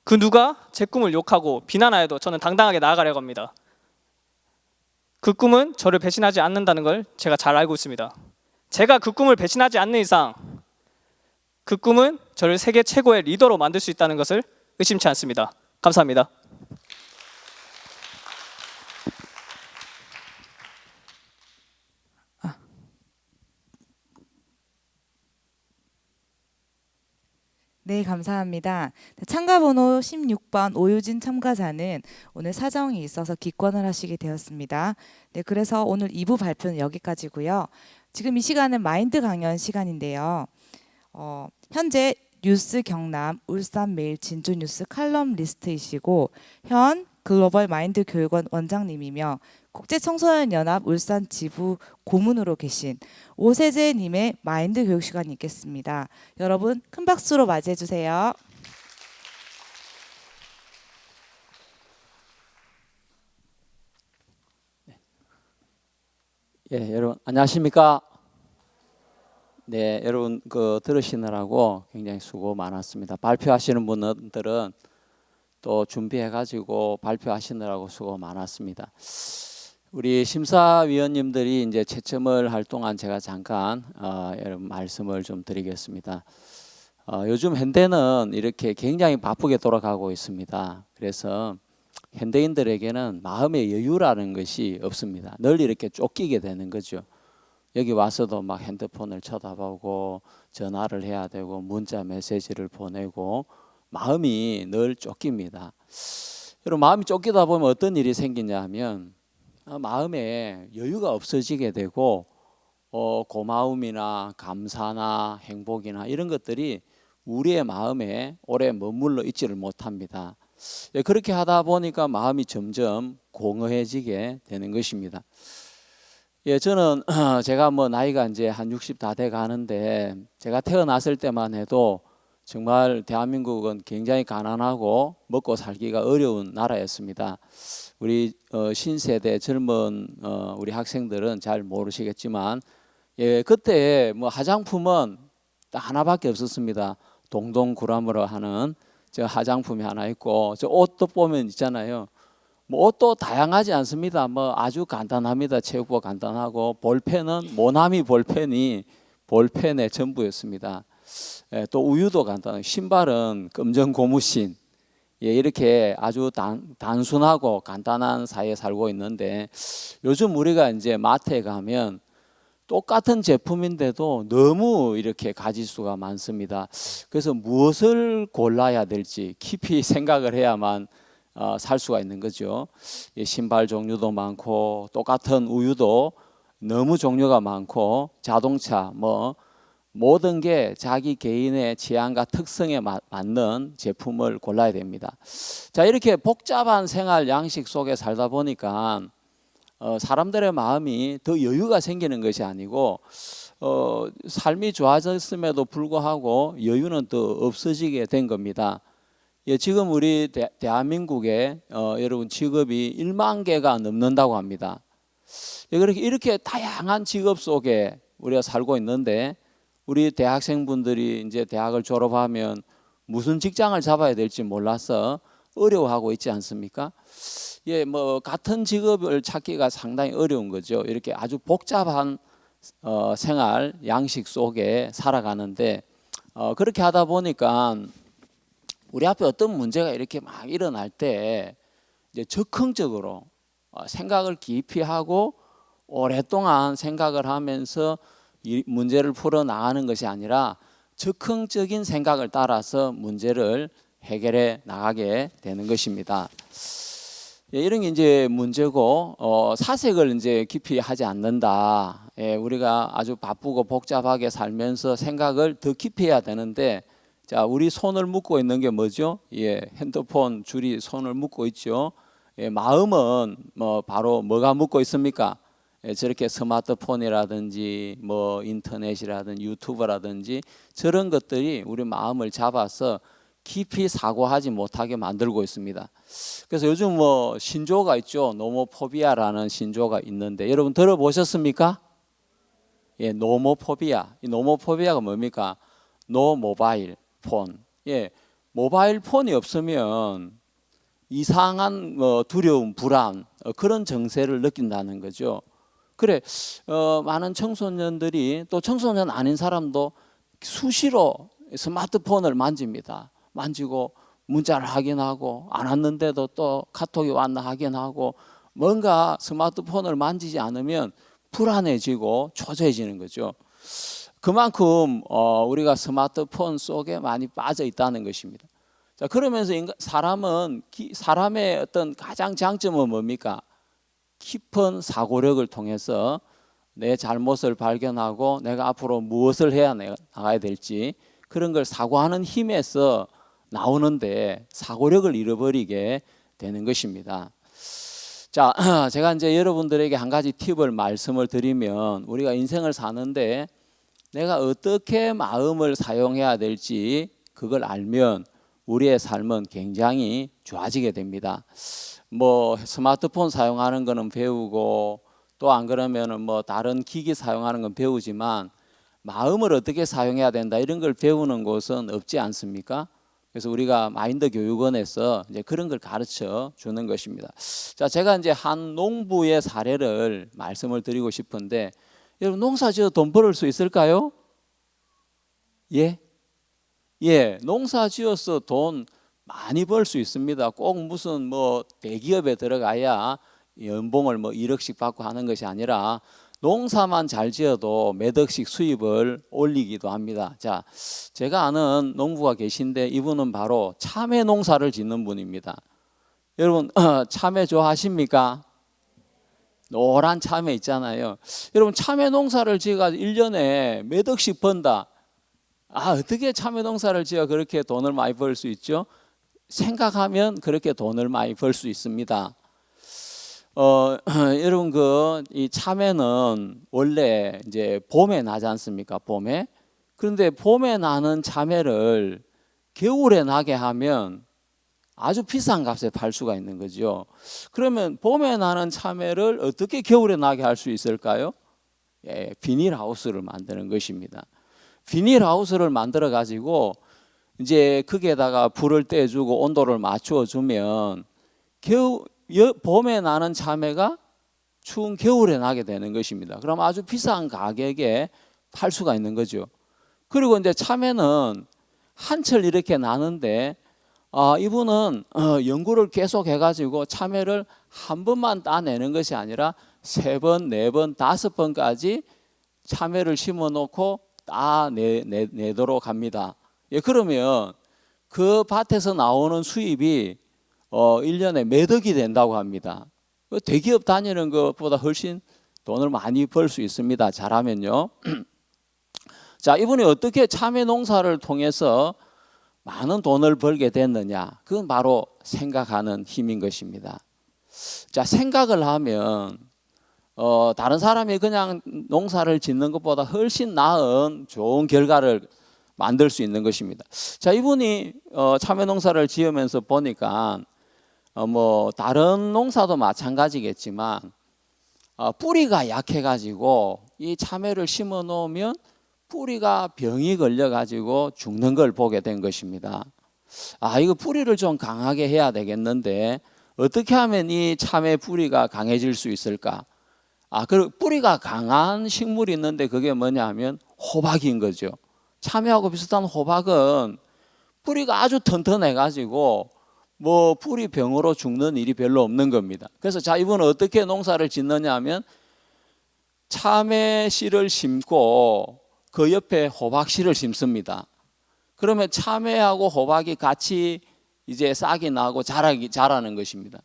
그 누가 제 꿈을 욕하고 비난하여도 저는 당당하게 나아가려고 합니다. 그 꿈은 저를 배신하지 않는다는 걸 제가 잘 알고 있습니다. 제가 그 꿈을 배신하지 않는 이상 그 꿈은 저를 세계 최고의 리더로 만들 수 있다는 것을 의심치 않습니다. 감사합니다. 네, 감사합니다. 참가번호 16번 오유진 참가자는 오늘 사정이 있어서 기권을 하시게 되었습니다. 네, 그래서 오늘 2부 발표는 여기까지고요. 지금 이 시간은 마인드 강연 시간인데요. 현재 뉴스 경남, 울산 메일, 진주 뉴스 칼럼 리스트이시고 현 글로벌 마인드 교육원 원장님이며 국제청소년연합 울산 지부 고문으로 계신 오세재님의 마인드 교육 시간이 있겠습니다. 여러분 큰 박수로 맞이해 주세요. 예, 여러분 안녕하십니까? 네, 여러분 들으시느라고 굉장히 수고 많았습니다. 발표하시는 분들은 또 준비해가지고 발표하시느라고 수고 많았습니다. 우리 심사위원님들이 이제 채점을 할 동안 제가 잠깐 여러분 말씀을 좀 드리겠습니다. 요즘 현대는 이렇게 굉장히 바쁘게 돌아가고 있습니다. 그래서 현대인들에게는 마음의 여유라는 것이 없습니다. 늘 이렇게 쫓기게 되는 거죠. 여기 와서도 막 핸드폰을 쳐다보고 전화를 해야 되고 문자 메시지를 보내고 마음이 늘 쫓깁니다. 여러분 마음이 쫓기다 보면 어떤 일이 생기냐 하면 마음에 여유가 없어지게 되고 고마움이나 감사나 행복이나 이런 것들이 우리의 마음에 오래 머물러 있지를 못합니다. 그렇게 하다 보니까 마음이 점점 공허해지게 되는 것입니다. 저는 제가 나이가 이제 한 60 다 돼 가는데 제가 태어났을 때만 해도 정말 대한민국은 굉장히 가난하고 먹고 살기가 어려운 나라였습니다. 우리 신세대 젊은 우리 학생들은 잘 모르시겠지만 그때 화장품은 딱 하나밖에 없었습니다. 동동구람으로 하는 저 화장품이 하나 있고 저 옷도 보면 있잖아요. 옷도 다양하지 않습니다. 아주 간단합니다. 체육복 간단하고 볼펜은 모나미 볼펜이 볼펜의 전부였습니다. 또 우유도 간단하고 신발은 검정 고무신. 이렇게 아주 단순하고 간단한 사이에 살고 있는데 요즘 우리가 이제 마트에 가면 똑같은 제품인데도 너무 이렇게 가짓수가 많습니다. 그래서 무엇을 골라야 될지 깊이 생각을 해야만 살 수가 있는 거죠. 신발 종류도 많고 똑같은 우유도 너무 종류가 많고 자동차 모든 게 자기 개인의 취향과 특성에 맞는 제품을 골라야 됩니다. 자, 이렇게 복잡한 생활 양식 속에 살다 보니까 사람들의 마음이 더 여유가 생기는 것이 아니고 삶이 좋아졌음에도 불구하고 여유는 더 없어지게 된 겁니다. 예, 지금 우리 대한민국에 여러분 직업이 1만 개가 넘는다고 합니다. 예, 이렇게 다양한 직업 속에 우리가 살고 있는데 우리 대학생분들이 이제 대학을 졸업하면 무슨 직장을 잡아야 될지 몰라서 어려워하고 있지 않습니까? 예, 뭐 같은 직업을 찾기가 상당히 어려운 거죠. 이렇게 아주 복잡한 생활 양식 속에 살아가는데 그렇게 하다 보니까 우리 앞에 어떤 문제가 이렇게 막 일어날 때 이제 적극적으로 생각을 깊이 하고 오랫동안 생각을 하면서 이 문제를 풀어 나가는 것이 아니라 즉흥적인 생각을 따라서 문제를 해결해 나가게 되는 것입니다. 예, 이런 게 이제 문제고 사색을 이제 깊이 하지 않는다. 예, 우리가 아주 바쁘고 복잡하게 살면서 생각을 더 깊이 해야 되는데 자, 우리 손을 묶고 있는 게 뭐죠? 예, 핸드폰 줄이 손을 묶고 있죠. 예, 마음은 뭐 바로 뭐가 묶고 있습니까? 예, 저렇게 스마트폰이라든지 뭐 인터넷이라든지 유튜브라든지 저런 것들이 우리 마음을 잡아서 깊이 사고하지 못하게 만들고 있습니다. 그래서 요즘 뭐 신조어가 있죠. 노모포비아라는 신조어가 있는데 여러분 들어보셨습니까? 예, 노모포비아. 이 노모포비아가 뭡니까? 노 모바일 폰. 예, 모바일 폰이 없으면 이상한 두려움, 불안 그런 정세를 느낀다는 거죠. 그래, 많은 청소년들이 또 청소년 아닌 사람도 수시로 스마트폰을 만집니다. 만지고 문자를 확인하고 안 왔는데도 또 카톡이 왔나 확인하고 뭔가 스마트폰을 만지지 않으면 불안해지고 초조해지는 거죠. 그만큼 우리가 스마트폰 속에 많이 빠져 있다는 것입니다. 자, 그러면서 사람의 어떤 가장 장점은 뭡니까? 깊은 사고력을 통해서 내 잘못을 발견하고 내가 앞으로 무엇을 해야 나가야 될지 그런 걸 사고하는 힘에서 나오는데 사고력을 잃어버리게 되는 것입니다. 자, 제가 이제 여러분들에게 한 가지 팁을 말씀을 드리면 우리가 인생을 사는데 내가 어떻게 마음을 사용해야 될지 그걸 알면 우리의 삶은 굉장히 좋아지게 됩니다. 뭐 스마트폰 사용하는 거는 배우고 또 안 그러면은 뭐 다른 기기 사용하는 건 배우지만 마음을 어떻게 사용해야 된다 이런 걸 배우는 곳은 없지 않습니까? 그래서 우리가 마인드 교육원에서 이제 그런 걸 가르쳐 주는 것입니다. 자, 제가 이제 한 농부의 사례를 말씀을 드리고 싶은데 여러분 농사지어 돈 벌을 수 있을까요? 예? 예, 농사지어서 돈 많이 벌 수 있습니다. 꼭 무슨 뭐 대기업에 들어가야 연봉을 뭐 1억씩 받고 하는 것이 아니라 농사만 잘 지어도 몇 억씩 수입을 올리기도 합니다. 자, 제가 아는 농부가 계신데 이분은 바로 참외 농사를 짓는 분입니다. 여러분 참외 좋아하십니까? 노란 참외 있잖아요. 여러분 참외 농사를 지어가지고 1년에 몇 억씩 번다. 아, 어떻게 참외 농사를 지어 그렇게 돈을 많이 벌 수 있죠? 생각하면 그렇게 돈을 많이 벌 수 있습니다. 여러분 이 참외는 원래 이제 봄에 나지 않습니까? 봄에. 그런데 봄에 나는 참외를 겨울에 나게 하면 아주 비싼 값에 팔 수가 있는 거죠. 그러면 봄에 나는 참외를 어떻게 겨울에 나게 할 수 있을까요? 예, 비닐하우스를 만드는 것입니다. 비닐하우스를 만들어 가지고 이제 거기에다가 불을 떼주고 온도를 맞추어 주면 봄에 나는 참외가 추운 겨울에 나게 되는 것입니다. 그럼 아주 비싼 가격에 팔 수가 있는 거죠. 그리고 이제 참외는 한철 이렇게 나는데 이분은 연구를 계속 해가지고 참외를 한 번만 따내는 것이 아니라 3번, 4번, 5번까지 참외를 심어놓고 따내도록 합니다. 예, 그러면 그 밭에서 나오는 수입이 1년에 몇 억이 된다고 합니다. 대기업 다니는 것보다 훨씬 돈을 많이 벌 수 있습니다. 잘하면요. 자, 이분이 어떻게 참외 농사를 통해서 많은 돈을 벌게 됐느냐? 그건 바로 생각하는 힘인 것입니다. 자, 생각을 하면 다른 사람이 그냥 농사를 짓는 것보다 훨씬 나은 좋은 결과를 만들 수 있는 것입니다. 자, 이분이 참외 농사를 지으면서 보니까 뭐 다른 농사도 마찬가지겠지만 뿌리가 약해가지고 이 참외를 심어 놓으면 뿌리가 병이 걸려가지고 죽는 걸 보게 된 것입니다. 이거 뿌리를 좀 강하게 해야 되겠는데 어떻게 하면 이 참외 뿌리가 강해질 수 있을까? 그 뿌리가 강한 식물이 있는데 그게 뭐냐 하면 호박인 거죠. 참외하고 비슷한 호박은 뿌리가 아주 튼튼해가지고 뭐 뿌리 병으로 죽는 일이 별로 없는 겁니다. 그래서 자, 이분은 어떻게 농사를 짓느냐 하면 참외 씨를 심고 그 옆에 호박 씨를 심습니다. 그러면 참외하고 호박이 같이 이제 싹이 나고 자라는 것입니다.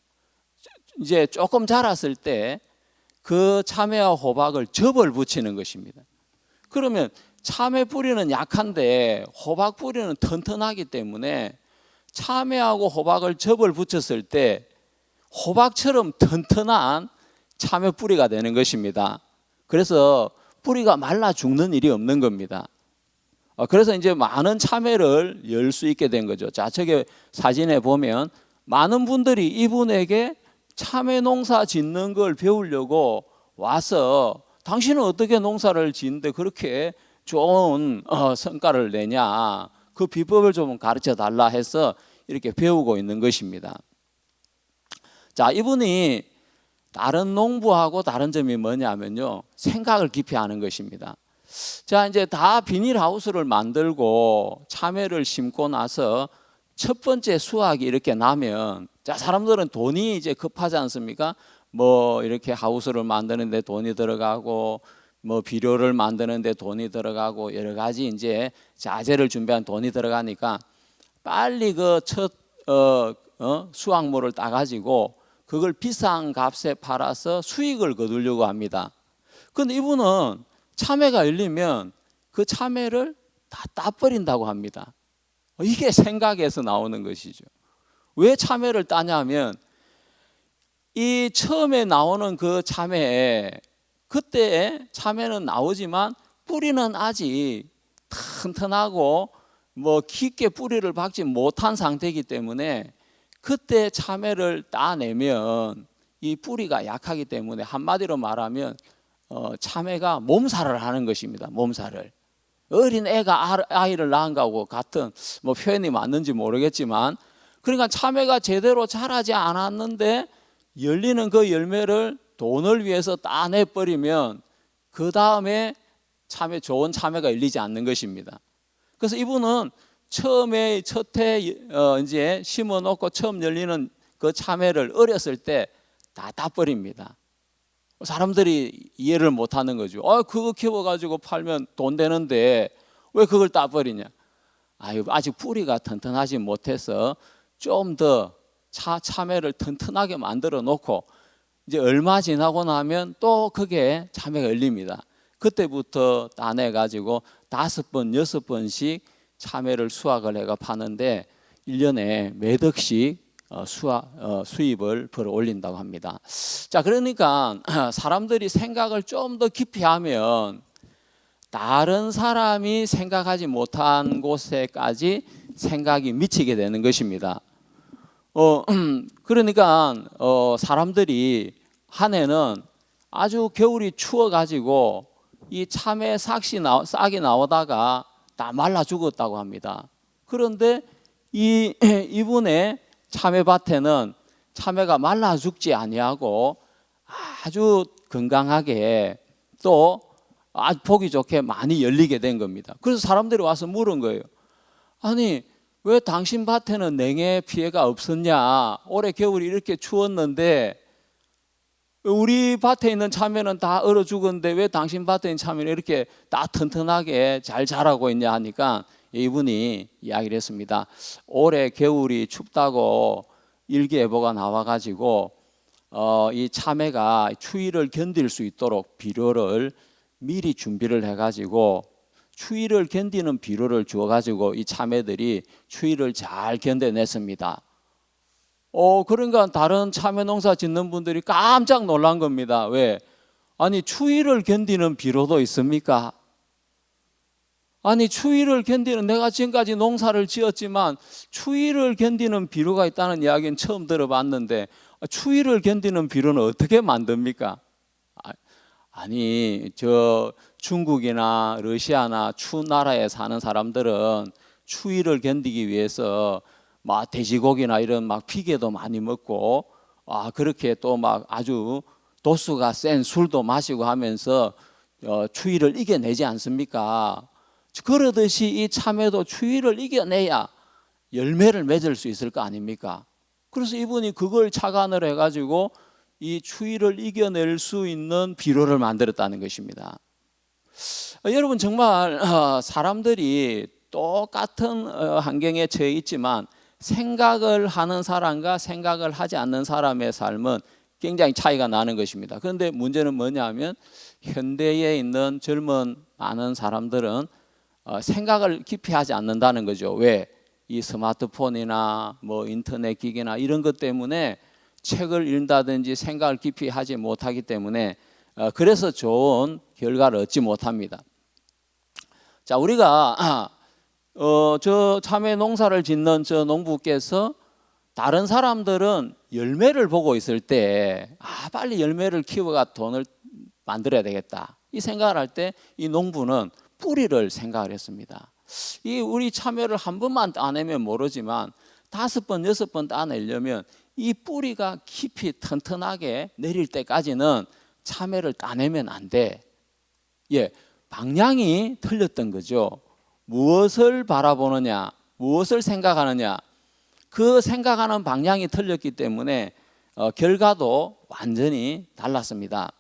이제 조금 자랐을 때 그 참외와 호박을 접을 붙이는 것입니다. 그러면 참외 뿌리는 약한데 호박 뿌리는 튼튼하기 때문에 참외하고 호박을 접을 붙였을 때 호박처럼 튼튼한 참외 뿌리가 되는 것입니다. 그래서 뿌리가 말라 죽는 일이 없는 겁니다. 그래서 이제 많은 참외를 열 수 있게 된 거죠. 자, 저기 사진에 보면 많은 분들이 이분에게 참외 농사 짓는 걸 배우려고 와서 당신은 어떻게 농사를 짓는데 그렇게 좋은 성과를 내냐, 그 비법을 좀 가르쳐 달라 해서 이렇게 배우고 있는 것입니다. 자, 이분이 다른 농부하고 다른 점이 뭐냐면요, 생각을 깊이 하는 것입니다. 자, 이제 다 비닐하우스를 만들고 참외를 심고 나서 첫 번째 수확이 이렇게 나면, 자, 사람들은 돈이 이제 급하지 않습니까? 뭐 이렇게 하우스를 만드는데 돈이 들어가고 뭐 비료를 만드는데 돈이 들어가고 여러 가지 이제 자재를 준비한 돈이 들어가니까 빨리 그 첫 수확물을 따가지고 그걸 비싼 값에 팔아서 수익을 거두려고 합니다. 그런데 이분은 참외가 열리면 그 참외를 다 따버린다고 합니다. 이게 생각에서 나오는 것이죠. 왜 참외를 따냐면 이 처음에 나오는 그 참외에 그때 참외는 나오지만 뿌리는 아직 튼튼하고 뭐 깊게 뿌리를 박지 못한 상태이기 때문에 그때 참외를 따내면 이 뿌리가 약하기 때문에 한마디로 말하면 참외가 몸살을 하는 것입니다. 몸살을. 어린 애가 아이를 낳은 거하고 같은 뭐 표현이 맞는지 모르겠지만, 그러니까 참외가 제대로 자라지 않았는데 열리는 그 열매를 돈을 위해서 따내버리면 그 다음에 좋은 참외가 열리지 않는 것입니다. 그래서 이분은 처음에 첫해 이제 심어놓고 처음 열리는 그 참외를 어렸을 때 다 따버립니다. 사람들이 이해를 못하는 거죠. 그거 키워가지고 팔면 돈 되는데 왜 그걸 따버리냐? 아직 뿌리가 튼튼하지 못해서 좀 더 참외를 튼튼하게 만들어 놓고 이제 얼마 지나고 나면 또 그게 참외가 열립니다. 그때부터 따내가지고 5번, 6번씩 참외를 수확을 해가 파는데 1년에 몇 억씩 수입을 벌어 올린다고 합니다. 자, 그러니까 사람들이 생각을 좀 더 깊이 하면 다른 사람이 생각하지 못한 곳에까지 생각이 미치게 되는 것입니다. 그러니까 사람들이 한 해는 아주 겨울이 추워가지고 이 참외 싹이 나오다가 다 말라 죽었다고 합니다. 그런데 이분의 참외밭에는 참외가 말라 죽지 아니하고 아주 건강하게 또 아주 보기 좋게 많이 열리게 된 겁니다. 그래서 사람들이 와서 물은 거예요. 아니, 왜 당신 밭에는 냉해 피해가 없었냐? 올해 겨울이 이렇게 추웠는데 우리 밭에 있는 참외는 다 얼어 죽었는데 왜 당신 밭에 있는 참외는 이렇게 다 튼튼하게 잘 자라고 있냐 하니까 이분이 이야기를 했습니다. 올해 겨울이 춥다고 일기예보가 나와가지고 이 참외가 추위를 견딜 수 있도록 비료를 미리 준비를 해가지고 추위를 견디는 비료를 주어가지고 이 참외들이 추위를 잘 견뎌냈습니다. 그러니까 다른 참외 농사 짓는 분들이 깜짝 놀란 겁니다. 왜? 아니 추위를 견디는 비료도 있습니까? 아니 추위를 견디는, 내가 지금까지 농사를 지었지만 추위를 견디는 비료가 있다는 이야기는 처음 들어봤는데 추위를 견디는 비료는 어떻게 만듭니까? 아니 저 중국이나 러시아나 추운 나라에 사는 사람들은 추위를 견디기 위해서 막 돼지고기나 이런 막 피게도 많이 먹고 그렇게 또 막 아주 도수가 센 술도 마시고 하면서 추위를 이겨내지 않습니까? 그러듯이 이 참외도 추위를 이겨내야 열매를 맺을 수 있을 거 아닙니까? 그래서 이분이 그걸 착안을 해가지고 이 추위를 이겨낼 수 있는 비료를 만들었다는 것입니다. 여러분 정말 사람들이 똑같은 환경에 처해 있지만 생각을 하는 사람과 생각을 하지 않는 사람의 삶은 굉장히 차이가 나는 것입니다. 그런데 문제는 뭐냐면 현대에 있는 젊은 많은 사람들은 생각을 깊이 하지 않는다는 거죠. 왜? 이 스마트폰이나 뭐 인터넷 기기나 이런 것 때문에 책을 읽는다든지 생각을 깊이 하지 못하기 때문에 그래서 좋은 결과를 얻지 못합니다. 자, 우리가 저 참외 농사를 짓는 저 농부께서 다른 사람들은 열매를 보고 있을 때 빨리 열매를 키워가 돈을 만들어야 되겠다 이 생각을 할 때 이 농부는 뿌리를 생각을 했습니다. 이 우리 참외를 한 번만 따내면 모르지만 5번, 6번 따내려면 이 뿌리가 깊이 튼튼하게 내릴 때까지는 참외를 따내면 안 돼. 방향이 틀렸던 거죠. 무엇을 바라보느냐, 무엇을 생각하느냐, 그 생각하는 방향이 틀렸기 때문에 결과도 완전히 달랐습니다.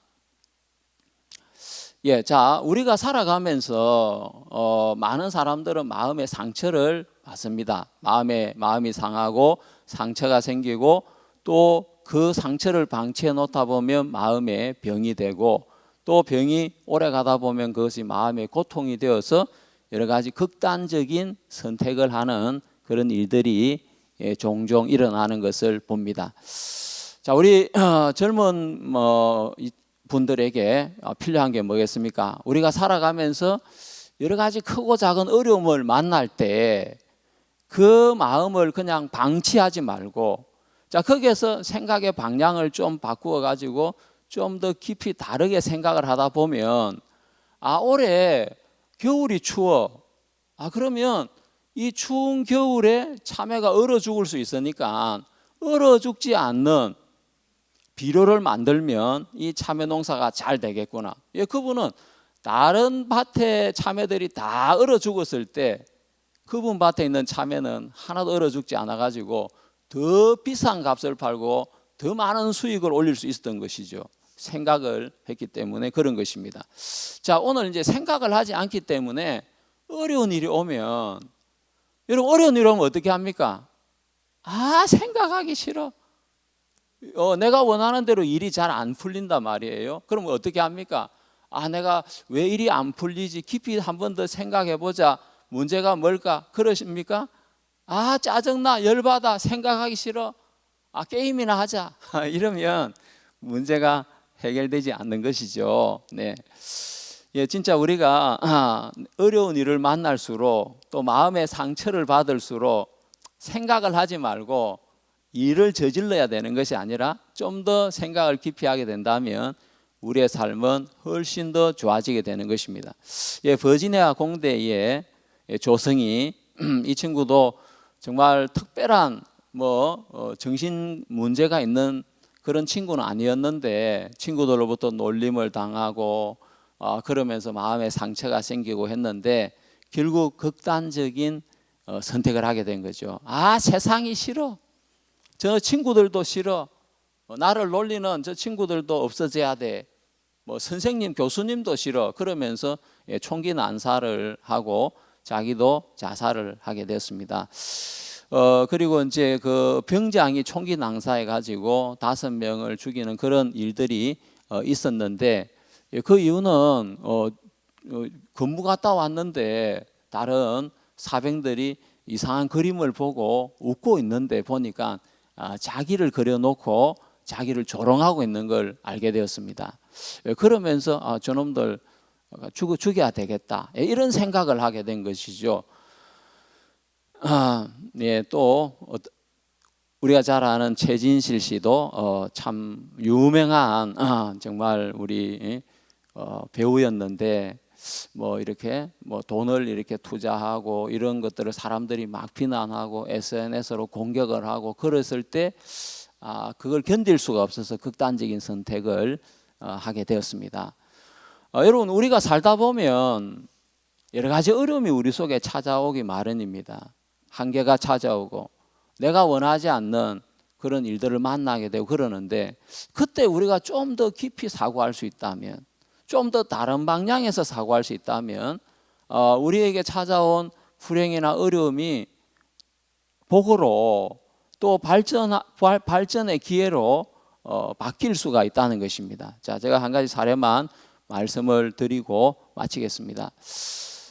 자, 우리가 살아가면서 많은 사람들은 마음의 상처를 받습니다. 마음이 상하고 상처가 생기고 또 그 상처를 방치해 놓다 보면 마음에 병이 되고 또 병이 오래 가다 보면 그것이 마음의 고통이 되어서 여러 가지 극단적인 선택을 하는 그런 일들이 종종 일어나는 것을 봅니다. 자, 우리 젊은 분들에게 필요한 게 뭐겠습니까? 우리가 살아가면서 여러 가지 크고 작은 어려움을 만날 때 그 마음을 그냥 방치하지 말고 자, 거기에서 생각의 방향을 좀 바꾸어 가지고 좀 더 깊이 다르게 생각을 하다 보면 올해 겨울이 추워. 그러면 이 추운 겨울에 참외가 얼어 죽을 수 있으니까 얼어 죽지 않는 비료를 만들면 이 참외 농사가 잘 되겠구나. 그분은 다른 밭에 참외들이 다 얼어 죽었을 때 그분 밭에 있는 참외는 하나도 얼어 죽지 않아 가지고 더 비싼 값을 팔고 더 많은 수익을 올릴 수 있었던 것이죠. 생각을 했기 때문에 그런 것입니다. 자, 오늘 이제 생각을 하지 않기 때문에 어려운 일이 오면 여러분 어려운 일이 오면 어떻게 합니까? 생각하기 싫어. 내가 원하는 대로 일이 잘 안 풀린단 말이에요. 그럼 어떻게 합니까? 내가 왜 일이 안 풀리지? 깊이 한 번 더 생각해 보자. 문제가 뭘까? 그러십니까? 짜증나, 열받아, 생각하기 싫어. 게임이나 하자. 이러면 문제가 해결되지 않는 것이죠. 네. 진짜 우리가 어려운 일을 만날수록 또 마음의 상처를 받을수록 생각을 하지 말고 일을 저질러야 되는 것이 아니라 좀 더 생각을 깊이 하게 된다면 우리의 삶은 훨씬 더 좋아지게 되는 것입니다. 버지니아 공대의 조성이 이 친구도 정말 특별한 정신 문제가 있는 그런 친구는 아니었는데 친구들로부터 놀림을 당하고 그러면서 마음에 상처가 생기고 했는데 결국 극단적인 선택을 하게 된 거죠. 세상이 싫어. 저 친구들도 싫어. 나를 놀리는 저 친구들도 없어져야 돼. 선생님, 교수님도 싫어. 그러면서 총기 난사를 하고 자기도 자살을 하게 됐습니다. 그리고 이제 그 병장이 총기 난사해 가지고 5명을 죽이는 그런 일들이 있었는데 그 이유는 근무 갔다 왔는데 다른 사병들이 이상한 그림을 보고 웃고 있는데 보니까 자기를 그려놓고 자기를 조롱하고 있는 걸 알게 되었습니다. 그러면서 저놈들 죽여야 되겠다, 이런 생각을 하게 된 것이죠. 또 우리가 잘 아는 최진실 씨도 참 유명한 정말 우리 배우였는데 뭐 이렇게 뭐 돈을 이렇게 투자하고 이런 것들을 사람들이 막 비난하고 SNS로 공격을 하고 그랬을 때 그걸 견딜 수가 없어서 극단적인 선택을 하게 되었습니다. 여러분, 우리가 살다 보면 여러 가지 어려움이 우리 속에 찾아오기 마련입니다. 한계가 찾아오고 내가 원하지 않는 그런 일들을 만나게 되고 그러는데, 그때 우리가 좀 더 깊이 사고할 수 있다면, 좀 더 다른 방향에서 사고할 수 있다면 우리에게 찾아온 불행이나 어려움이 복으로 또 발전의 기회로 바뀔 수가 있다는 것입니다. 자, 제가 한 가지 사례만 말씀을 드리고 마치겠습니다.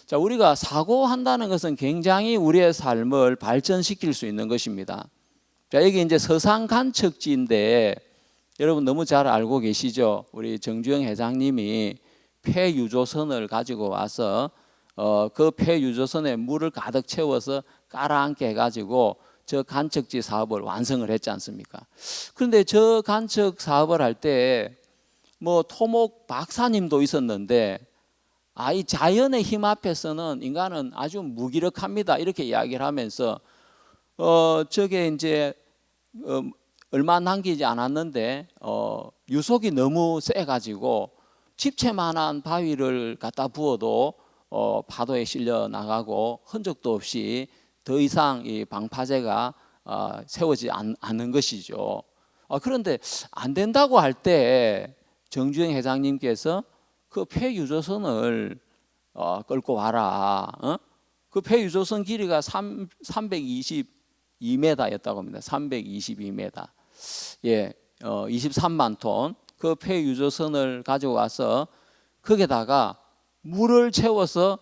자, 우리가 사고한다는 것은 굉장히 우리의 삶을 발전시킬 수 있는 것입니다. 자, 여기 이제 서산 간척지인데 여러분 너무 잘 알고 계시죠? 우리 정주영 회장님이 폐유조선을 가지고 와서 그 폐유조선에 물을 가득 채워서 깔아앉게 해가지고 저 간척지 사업을 완성을 했지 않습니까? 그런데 저 간척 사업을 할 때 뭐 토목 박사님도 있었는데 이 자연의 힘 앞에서는 인간은 아주 무기력합니다, 이렇게 이야기를 하면서 저게 이제 얼마 남기지 않았는데 유속이 너무 세가지고 집채만한 바위를 갖다 부어도 파도에 실려 나가고 흔적도 없이 더 이상 이 방파제가 세워지지 않는 것이죠. 그런데 안 된다고 할 때 정주영 회장님께서 그 폐유조선을 끌고 와라. 그 폐유조선 길이가 322m였다고 합니다. 322m. 23만 톤 그 폐유조선을 가지고 와서 거기다가 물을 채워서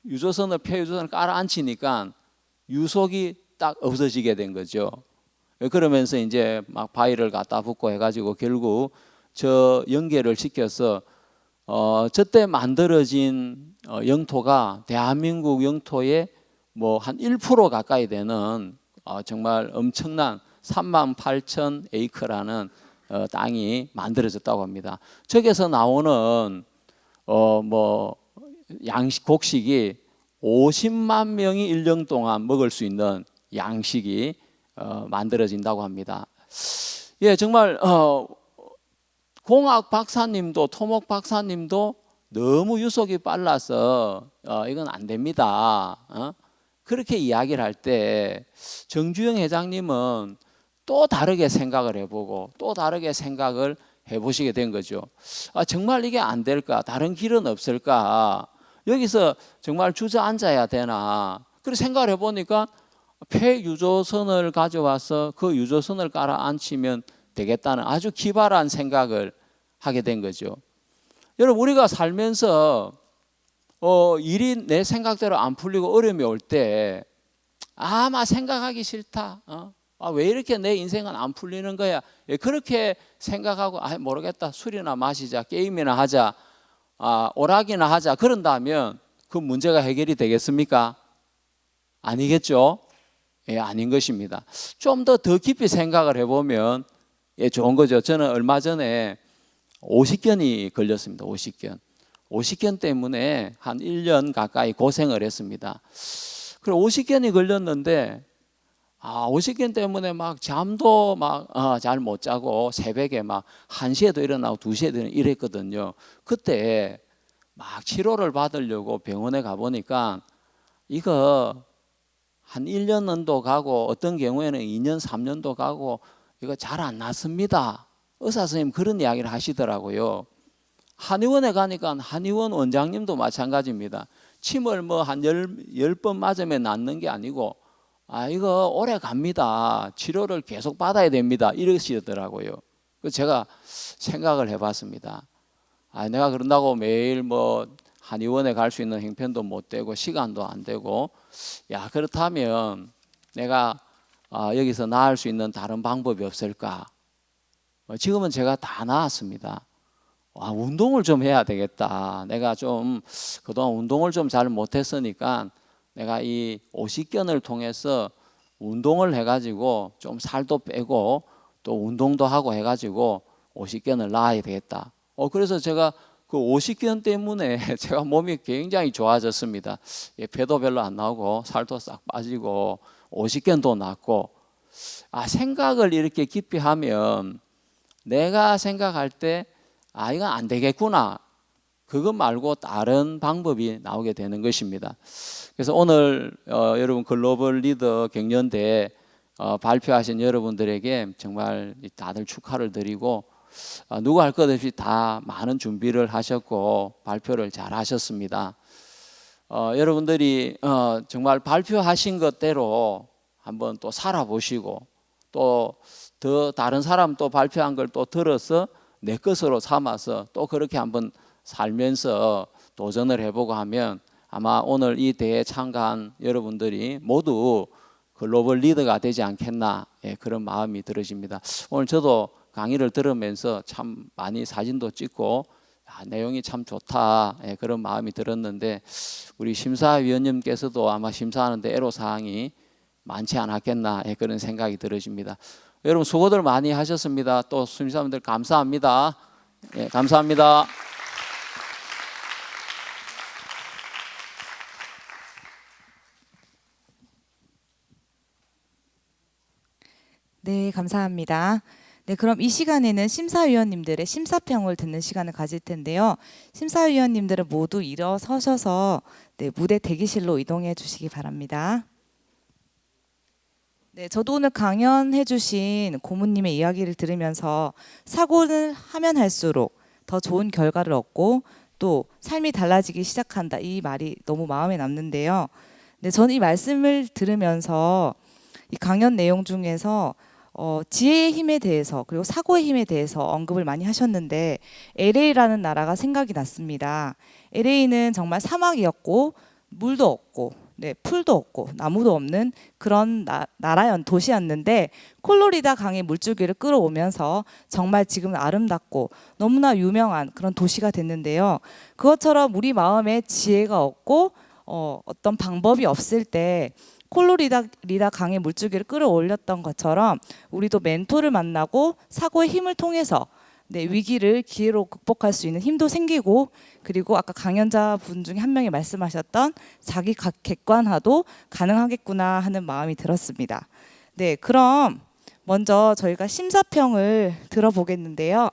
폐유조선을 깔아앉히니까 유속이 딱 없어지게 된 거죠. 그러면서 이제 막 바위를 갖다 붓고 해가지고 결국 저 연계를 시켜서 저때 만들어진 영토가 대한민국 영토의 뭐 한 1% 가까이 되는 정말 엄청난 38,000 에이커라는 땅이 만들어졌다고 합니다. 저기서 나오는 뭐 곡식이 50만 명이 1년 동안 먹을 수 있는 양식이 만들어진다고 합니다. 정말 공학 박사님도 토목 박사님도 너무 유속이 빨라서 이건 안 됩니다. 그렇게 이야기를 할 때 정주영 회장님은 또 다르게 생각을 해보고 또 다르게 생각을 해보시게 된 거죠. 정말 이게 안 될까? 다른 길은 없을까? 여기서 정말 주저앉아야 되나? 그렇게 생각을 해보니까 폐유조선을 가져와서 그 유조선을 깔아앉히면 되겠다는 아주 기발한 생각을 하게 된 거죠. 여러분, 우리가 살면서 일이 내 생각대로 안 풀리고 어려움이 올 때 아마 생각하기 싫다. 왜 이렇게 내 인생은 안 풀리는 거야? 그렇게 생각하고 모르겠다. 술이나 마시자, 게임이나 하자, 오락이나 하자. 그런다면 그 문제가 해결이 되겠습니까? 아니겠죠? 아닌 것입니다. 좀 더 깊이 생각을 해보면 좋은 거죠. 저는 얼마 전에 오십견이 걸렸습니다. 오십견 때문에 한 1년 가까이 고생을 했습니다. 그리고 오십견이 걸렸는데 오십견 때문에 막 잠도 막 잘 못 자고 새벽에 막 1시에도 일어나고 2시에도 일어나고 이랬거든요. 그때 막 치료를 받으려고 병원에 가보니까 이거 한 1년도 가고 어떤 경우에는 2년, 3년도 가고 이거 잘 안 낫습니다. 의사 선생님 그런 이야기를 하시더라고요. 한의원에 가니까 한의원 원장님도 마찬가지입니다. 침을 뭐 한 10번 맞으면 낫는 게 아니고 이거 오래 갑니다. 치료를 계속 받아야 됩니다. 이러시더라고요. 그래서 제가 생각을 해봤습니다. 내가 그런다고 매일 뭐 한의원에 갈 수 있는 형편도 못 되고 시간도 안 되고, 야 그렇다면 내가 여기서 나을 수 있는 다른 방법이 없을까? 지금은 제가 다 나았습니다. 운동을 좀 해야 되겠다. 내가 좀 그동안 운동을 좀 잘 못했으니까 내가 이 오십견을 통해서 운동을 해가지고 좀 살도 빼고 또 운동도 하고 해가지고 오십견을 낳아야 되겠다. 그래서 제가 그 오십견 때문에 제가 몸이 굉장히 좋아졌습니다. 배도 별로 안 나오고 살도 싹 빠지고 오십견도 낫고. 생각을 이렇게 깊이 하면 내가 생각할 때 이건 안 되겠구나. 그것 말고 다른 방법이 나오게 되는 것입니다. 그래서 오늘 여러분 글로벌 리더 경연대 발표하신 여러분들에게 정말 다들 축하를 드리고, 누구 할 것 없이 다 많은 준비를 하셨고 발표를 잘 하셨습니다. 여러분들이 정말 발표하신 것대로 한번 또 살아보시고, 또 더 다른 사람 또 발표한 걸 또 들어서 내 것으로 삼아서 또 그렇게 한번 살면서 도전을 해보고 하면 아마 오늘 이 대회에 참가한 여러분들이 모두 글로벌 리더가 되지 않겠나, 그런 마음이 들어집니다. 오늘 저도 강의를 들으면서 참 많이 사진도 찍고 내용이 참 좋다, 그런 마음이 들었는데, 우리 심사위원님께서도 아마 심사하는데 애로사항이 많지 않았겠나, 그런 생각이 들어집니다. 여러분 수고들 많이 하셨습니다. 또 심사위원들 감사합니다. 감사합니다. 네, 감사합니다. 네, 그럼 이 시간에는 심사위원님들의 심사평을 듣는 시간을 가질 텐데요. 심사위원님들은 모두 일어서셔서 무대 대기실로 이동해 주시기 바랍니다. 네, 저도 오늘 강연해 주신 고모님의 이야기를 들으면서 사고를 하면 할수록 더 좋은 결과를 얻고 또 삶이 달라지기 시작한다, 이 말이 너무 마음에 남는데요. 네, 저는 이 말씀을 들으면서 이 강연 내용 중에서 지혜의 힘에 대해서 그리고 사고의 힘에 대해서 언급을 많이 하셨는데, LA라는 나라가 생각이 났습니다. LA는 정말 사막이었고 물도 없고 풀도 없고 나무도 없는 그런 도시였는데, 콜로리다 강의 물줄기를 끌어오면서 정말 지금 아름답고 너무나 유명한 그런 도시가 됐는데요. 그것처럼 우리 마음에 지혜가 없고 어떤 방법이 없을 때 콜로리다 강의 물줄기를 끌어올렸던 것처럼 우리도 멘토를 만나고 사고의 힘을 통해서 위기를 기회로 극복할 수 있는 힘도 생기고, 그리고 아까 강연자분 중에 한 명이 말씀하셨던 자기 객관화도 가능하겠구나 하는 마음이 들었습니다. 네, 그럼 먼저 저희가 심사평을 들어보겠는데요.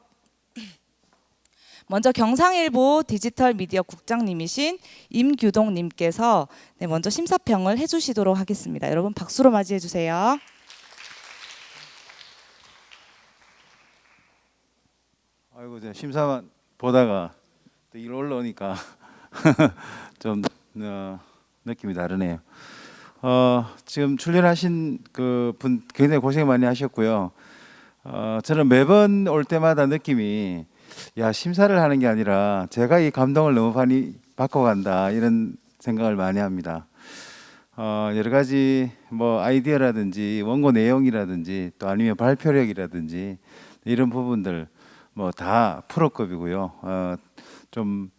먼저 경상일보 디지털 미디어 국장님이신 임규동님께서 먼저 심사평을 해주시도록 하겠습니다. 여러분 박수로 맞이해 주세요. 아이고, 제가 심사만 보다가 또 이걸 올라오니까 좀 느낌이 다르네요. 지금 출연하신 그 분 굉장히 고생 많이 하셨고요. 저는 매번 올 때마다 느낌이, 심사를 하는 게 아니라 제가 이 감동을 너무 많이 받고 간다, 이런 생각을 많이 합니다. 여러 가지 아이디어라든지 원고 내용이라든지 또 아니면 발표력이라든지 이런 부분들 다 프로급이고요. 좀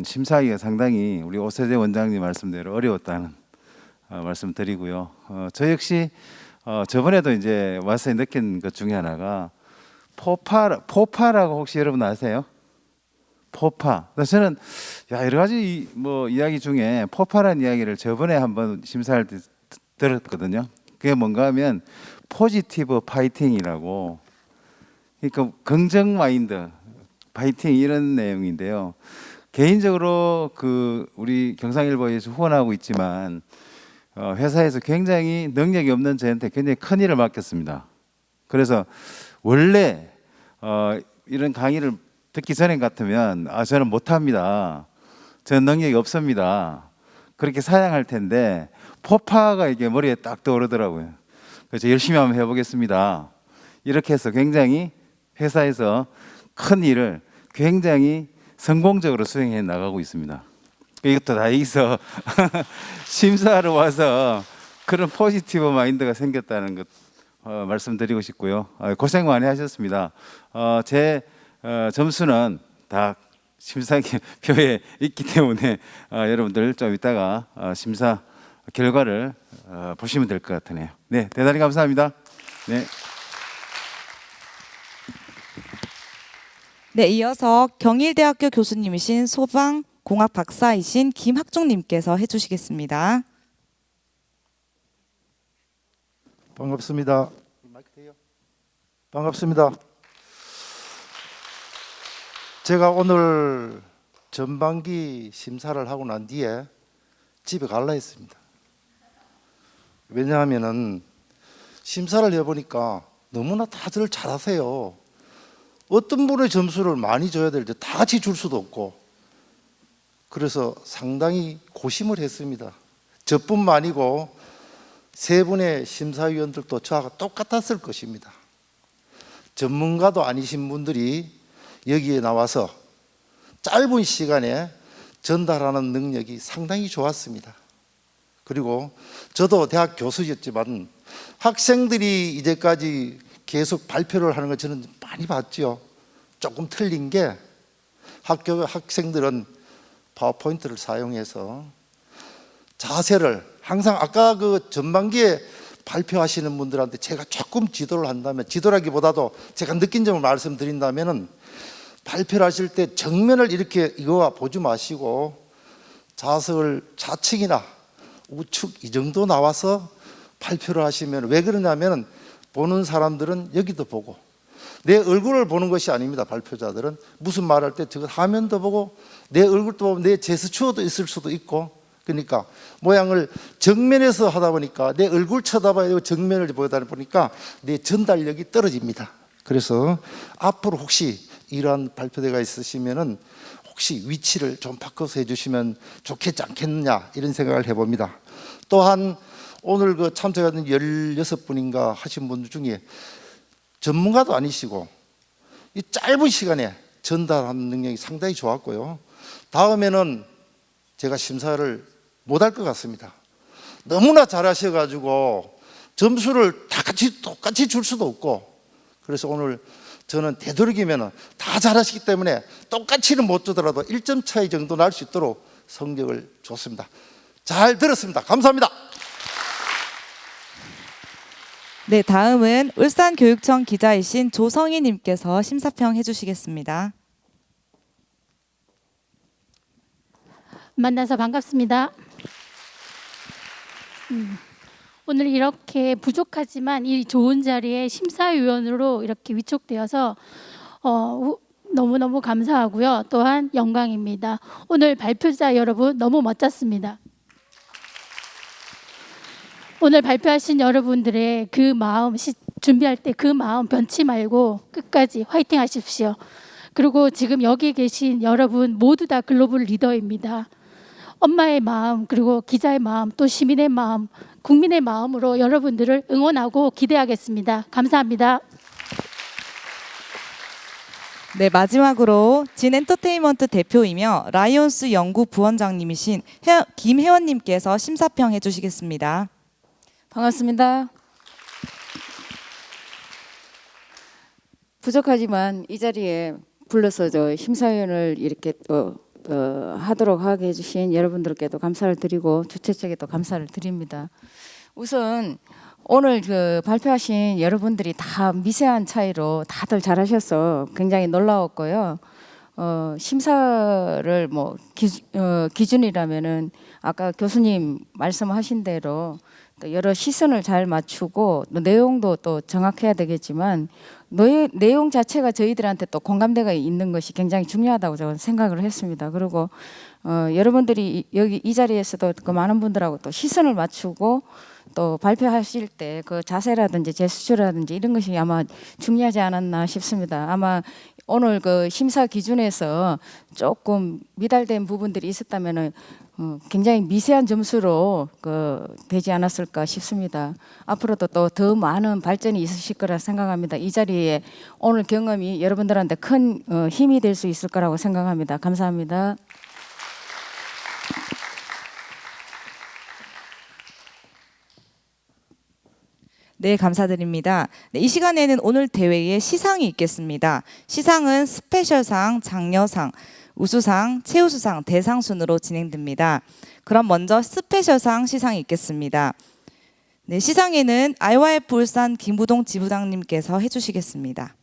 심사하기가 상당히 우리 오세재 원장님 말씀대로 어려웠다는 말씀드리고요. 저 역시 저번에도 이제 와서 느낀 것 중에 하나가 포파라고 혹시 여러분 아세요? 포파. 저는 여러 가지 이야기 중에 포파라는 이야기를 저번에 한번 심사할 때 들었거든요. 그게 뭔가 하면 포지티브 파이팅이라고, 그러니까 긍정 마인드 파이팅, 이런 내용인데요. 개인적으로 우리 경상일보에서 후원하고 있지만 회사에서 굉장히 능력이 없는 저한테 굉장히 큰 일을 맡겼습니다. 그래서 원래 이런 강의를 듣기 전에 같으면 저는 못합니다, 저는 능력이 없습니다, 그렇게 사양할 텐데 포파가 이게 머리에 딱 떠오르더라고요. 그래서 열심히 한번 해보겠습니다, 이렇게 해서 굉장히 회사에서 큰 일을 굉장히 성공적으로 수행해 나가고 있습니다. 이것도 다 여기서 심사하러 와서 그런 포지티브 마인드가 생겼다는 것 말씀드리고 싶고요. 고생 많이 하셨습니다. 제 점수는 다 심사표에 있기 때문에 여러분들 좀 이따가 심사 결과를 보시면 될 것 같으네요. 네, 대단히 감사합니다. 네. 네, 이어서 경일대학교 교수님이신 소방공학 박사이신 김학종님께서 해주시겠습니다. 반갑습니다. 반갑습니다. 제가 오늘 전반기 심사를 하고 난 뒤에 집에 갈라 했습니다. 왜냐하면은 심사를 해보니까 너무나 다들 잘하세요. 어떤 분의 점수를 많이 줘야 될 때 다 같이 줄 수도 없고, 그래서 상당히 고심을 했습니다. 저뿐만 아니고 세 분의 심사위원들도 저하고 똑같았을 것입니다. 전문가도 아니신 분들이 여기에 나와서 짧은 시간에 전달하는 능력이 상당히 좋았습니다. 그리고 저도 대학 교수였지만 학생들이 이제까지 계속 발표를 하는 걸 저는 많이 봤죠. 조금 틀린 게 학교 학생들은 파워포인트를 사용해서 자세를 항상 아까 그 전반기에 발표하시는 분들한테 제가 조금 지도를 한다면, 지도라기보다도 제가 느낀 점을 말씀드린다면은 발표를 하실 때 정면을 이렇게 이거와 보지 마시고 좌석을 좌측이나 우측 이 정도 나와서 발표를 하시면, 왜 그러냐면 보는 사람들은 여기도 보고 내 얼굴을 보는 것이 아닙니다. 발표자들은 무슨 말할 때 저 화면도 보고 내 얼굴도 보고 내 제스처도 있을 수도 있고, 그러니까 모양을 정면에서 하다 보니까 내 얼굴 쳐다봐야 되고 정면을 보다 보니까 내 전달력이 떨어집니다. 그래서 앞으로 혹시 이러한 발표대가 있으시면은 혹시 위치를 좀 바꿔서 해주시면 좋겠지 않겠느냐 이런 생각을 해봅니다. 또한 오늘 그 참석하는 16분인가 하신 분들 중에 전문가도 아니시고 이 짧은 시간에 전달하는 능력이 상당히 좋았고요. 다음에는 제가 심사를 못할 것 같습니다. 너무나 잘하셔가지고 점수를 다 같이 똑같이 줄 수도 없고, 그래서 오늘 저는 되도록이면 다 잘하시기 때문에 똑같이는 못 주더라도 1점 차이 정도 날 수 있도록 성적을 줬습니다. 잘 들었습니다. 감사합니다. 네, 다음은 울산교육청 기자이신 조성희님께서 심사평 해주시겠습니다. 만나서 반갑습니다. 오늘 이렇게 부족하지만 이 좋은 자리에 심사위원으로 이렇게 위촉되어서 너무너무 감사하고요. 또한 영광입니다. 오늘 발표자 여러분 너무 멋졌습니다. 오늘 발표하신 여러분들의 그 마음, 준비할 때 그 마음 변치 말고 끝까지 화이팅 하십시오. 그리고 지금 여기 계신 여러분 모두 다 글로벌 리더입니다. 엄마의 마음, 그리고 기자의 마음, 또 시민의 마음, 국민의 마음으로 여러분들을 응원하고 기대하겠습니다. 감사합니다. 네, 마지막으로 진엔터테인먼트 대표이며 라이온스 연구 부원장님이신 김혜원님께서 심사평 해주시겠습니다. 반갑습니다. 부족하지만 이 자리에 불러서 저 심사위원을 이렇게 하도록 하게 해주신 여러분들께도 감사를 드리고 주최 측에도 감사를 드립니다. 우선 오늘 그 발표하신 여러분들이 다 미세한 차이로 다들 잘하셔서 굉장히 놀라웠고요. 심사를 뭐 기준이라면은 아까 교수님 말씀하신 대로 또 여러 시선을 잘 맞추고 또 내용도 또 정확해야 되겠지만 내용 자체가 저희들한테 또 공감대가 있는 것이 굉장히 중요하다고 저는 생각을 했습니다. 그리고 여러분들이 여기 이 자리에서도 그 많은 분들하고 또 시선을 맞추고 또 발표하실 때 그 자세라든지 제스처라든지 이런 것이 아마 중요하지 않았나 싶습니다. 아마 오늘 그 심사 기준에서 조금 미달된 부분들이 있었다면은 굉장히 미세한 점수로 되지 않았을까 싶습니다. 앞으로도 또 더 많은 발전이 있으실 거라 생각합니다. 이 자리에 오늘 경험이 여러분들한테 큰 힘이 될 수 있을 거라고 생각합니다. 감사합니다. 네, 감사드립니다. 네, 이 시간에는 오늘 대회에 시상이 있겠습니다. 시상은 스페셜상, 장려상, 우수상, 최우수상, 대상 순으로 진행됩니다. 그럼 먼저 스페셜상 시상이 있겠습니다. 네, 시상에는 IYF 울산 김부동 지부장님께서 해주시겠습니다.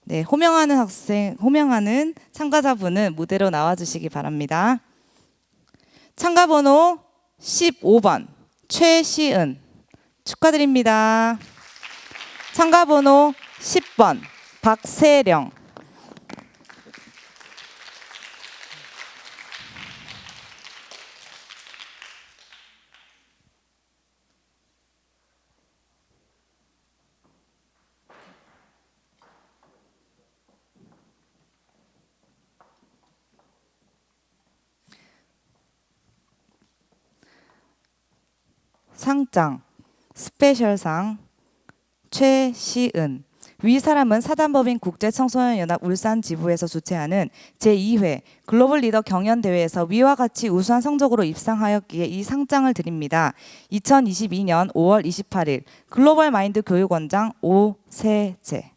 네, 호명하는 참가자분은 무대로 나와주시기 바랍니다. 참가번호 15번 최시은 축하드립니다. 참가번호 10번 박세령, 상장 스페셜상 최시은. 위 사람은 사단법인 국제청소년연합 울산 지부에서 주최하는 제2회 글로벌 리더 경연대회에서 위와 같이 우수한 성적으로 입상하였기에 이 상장을 드립니다. 2022년 5월 28일 글로벌 마인드 교육원장 오세재.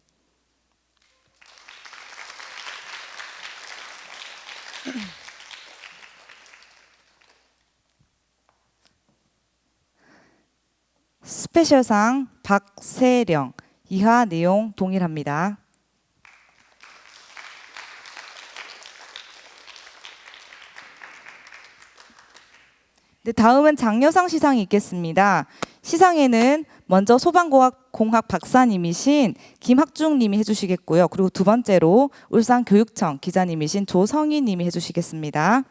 스페셜상 박세령. 이하 내용 동일합니다. 네, 다음은 장려상 시상이 있겠습니다. 시상에는 먼저 소방공학 박사님이신 김학중님이 해주시겠고요. 그리고 두 번째로 울산교육청 기자님이신 조성희님이 해주시겠습니다.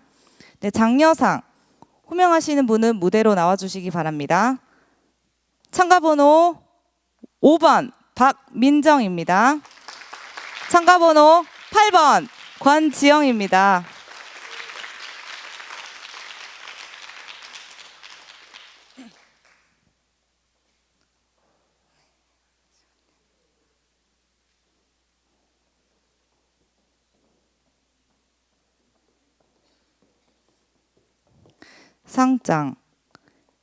네, 장려상 호명하시는 분은 무대로 나와주시기 바랍니다. 참가번호 5번 박민정입니다. 참가번호 8번 권지영입니다. 상장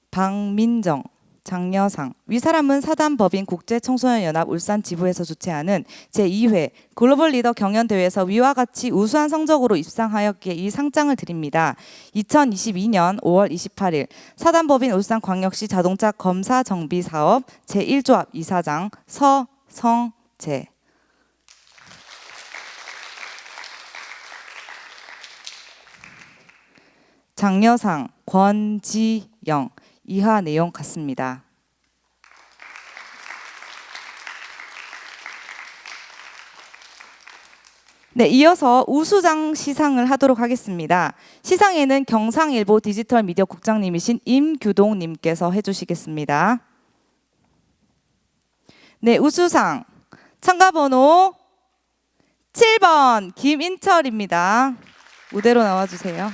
박민정. 장려상. 위 사람은 사단법인 국제청소년연합 울산 지부에서 주최하는 제2회 글로벌 리더 경연대회에서 위와 같이 우수한 성적으로 입상하였기에 이 상장을 드립니다. 2022년 5월 28일 사단법인 울산광역시 자동차 검사 정비 사업 제1조합 이사장 서성재. 장려상 권지영. 이하 내용 같습니다. 네, 이어서 우수상 시상을 하도록 하겠습니다. 시상에는 경상일보 디지털 미디어 국장님이신 임규동님께서 해주시겠습니다. 네, 우수상 참가번호 7번 김인철입니다. 무대로 나와주세요.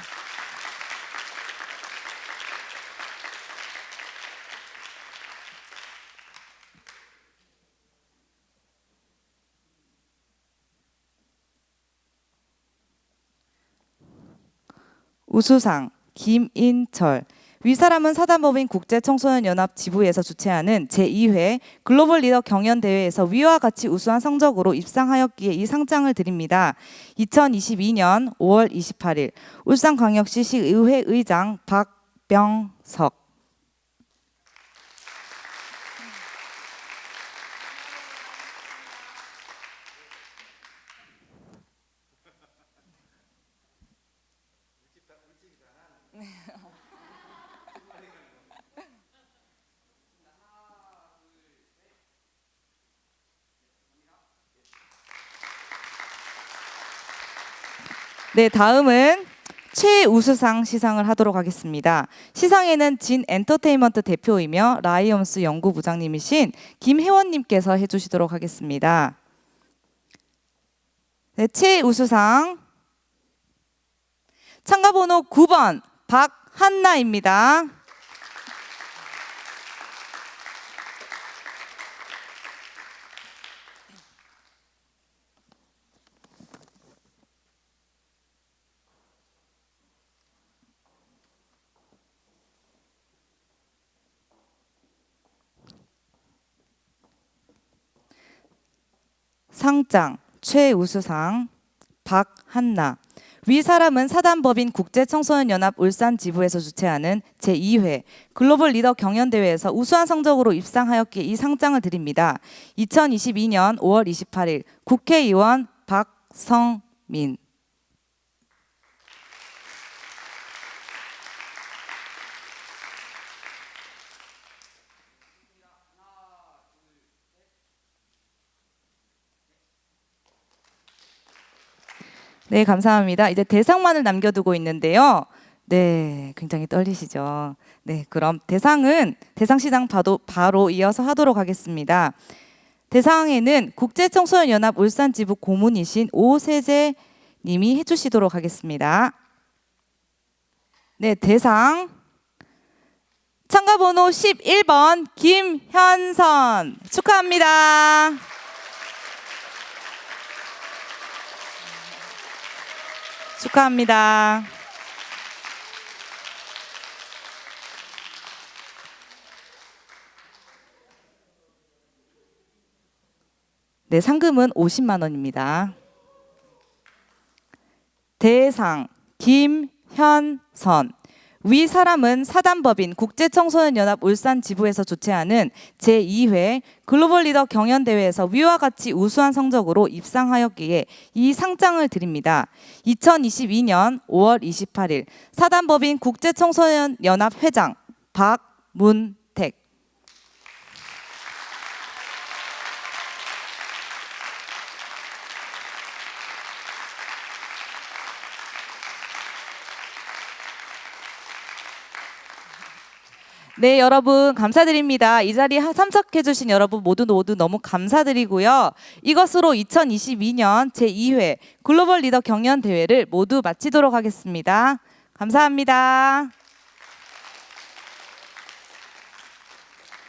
우수상 김인철. 위 사람은 사단법인 국제청소년연합 지부에서 주최하는 제2회 글로벌 리더 경연대회에서 위와 같이 우수한 성적으로 입상하였기에 이 상장을 드립니다. 2022년 5월 28일 울산광역시 시의회 의장 박병석. 네, 다음은 최우수상 시상을 하도록 하겠습니다. 시상에는 진 엔터테인먼트 대표이며 라이온스 연구부장님이신 김혜원님께서 해주시도록 하겠습니다. 네, 최우수상 참가번호 9번 박한나입니다. 상장, 최우수상 박한나. 위 사람은 사단법인 국제청소년연합 울산 지부에서 주최하는 제2회 글로벌 리더 경연대회에서 우수한 성적으로 입상하였기에 이 상장을 드립니다. 2022년 5월 28일 국회의원 박성민. 네, 감사합니다. 이제 대상만을 남겨두고 있는데요. 네, 굉장히 떨리시죠? 네, 그럼 대상 시장 바로 이어서 하도록 하겠습니다. 대상에는 국제청소년연합 울산지부 고문이신 오세재 님이 해주시도록 하겠습니다. 네, 대상 참가번호 11번 김현선 축하합니다. 축하합니다. 네, 상금은 50만 원입니다. 대상 김현선. 위 사람은 사단법인 국제청소년연합 울산 지부에서 주최하는 제2회 글로벌 리더 경연대회에서 위와 같이 우수한 성적으로 입상하였기에 이 상장을 드립니다. 2022년 5월 28일 사단법인 국제청소년연합 회장 박문택. 네, 여러분 감사드립니다. 이 자리에 참석해주신 여러분 모두 너무 감사드리고요. 이것으로 2022년 제2회 글로벌 리더 경연대회를 모두 마치도록 하겠습니다. 감사합니다.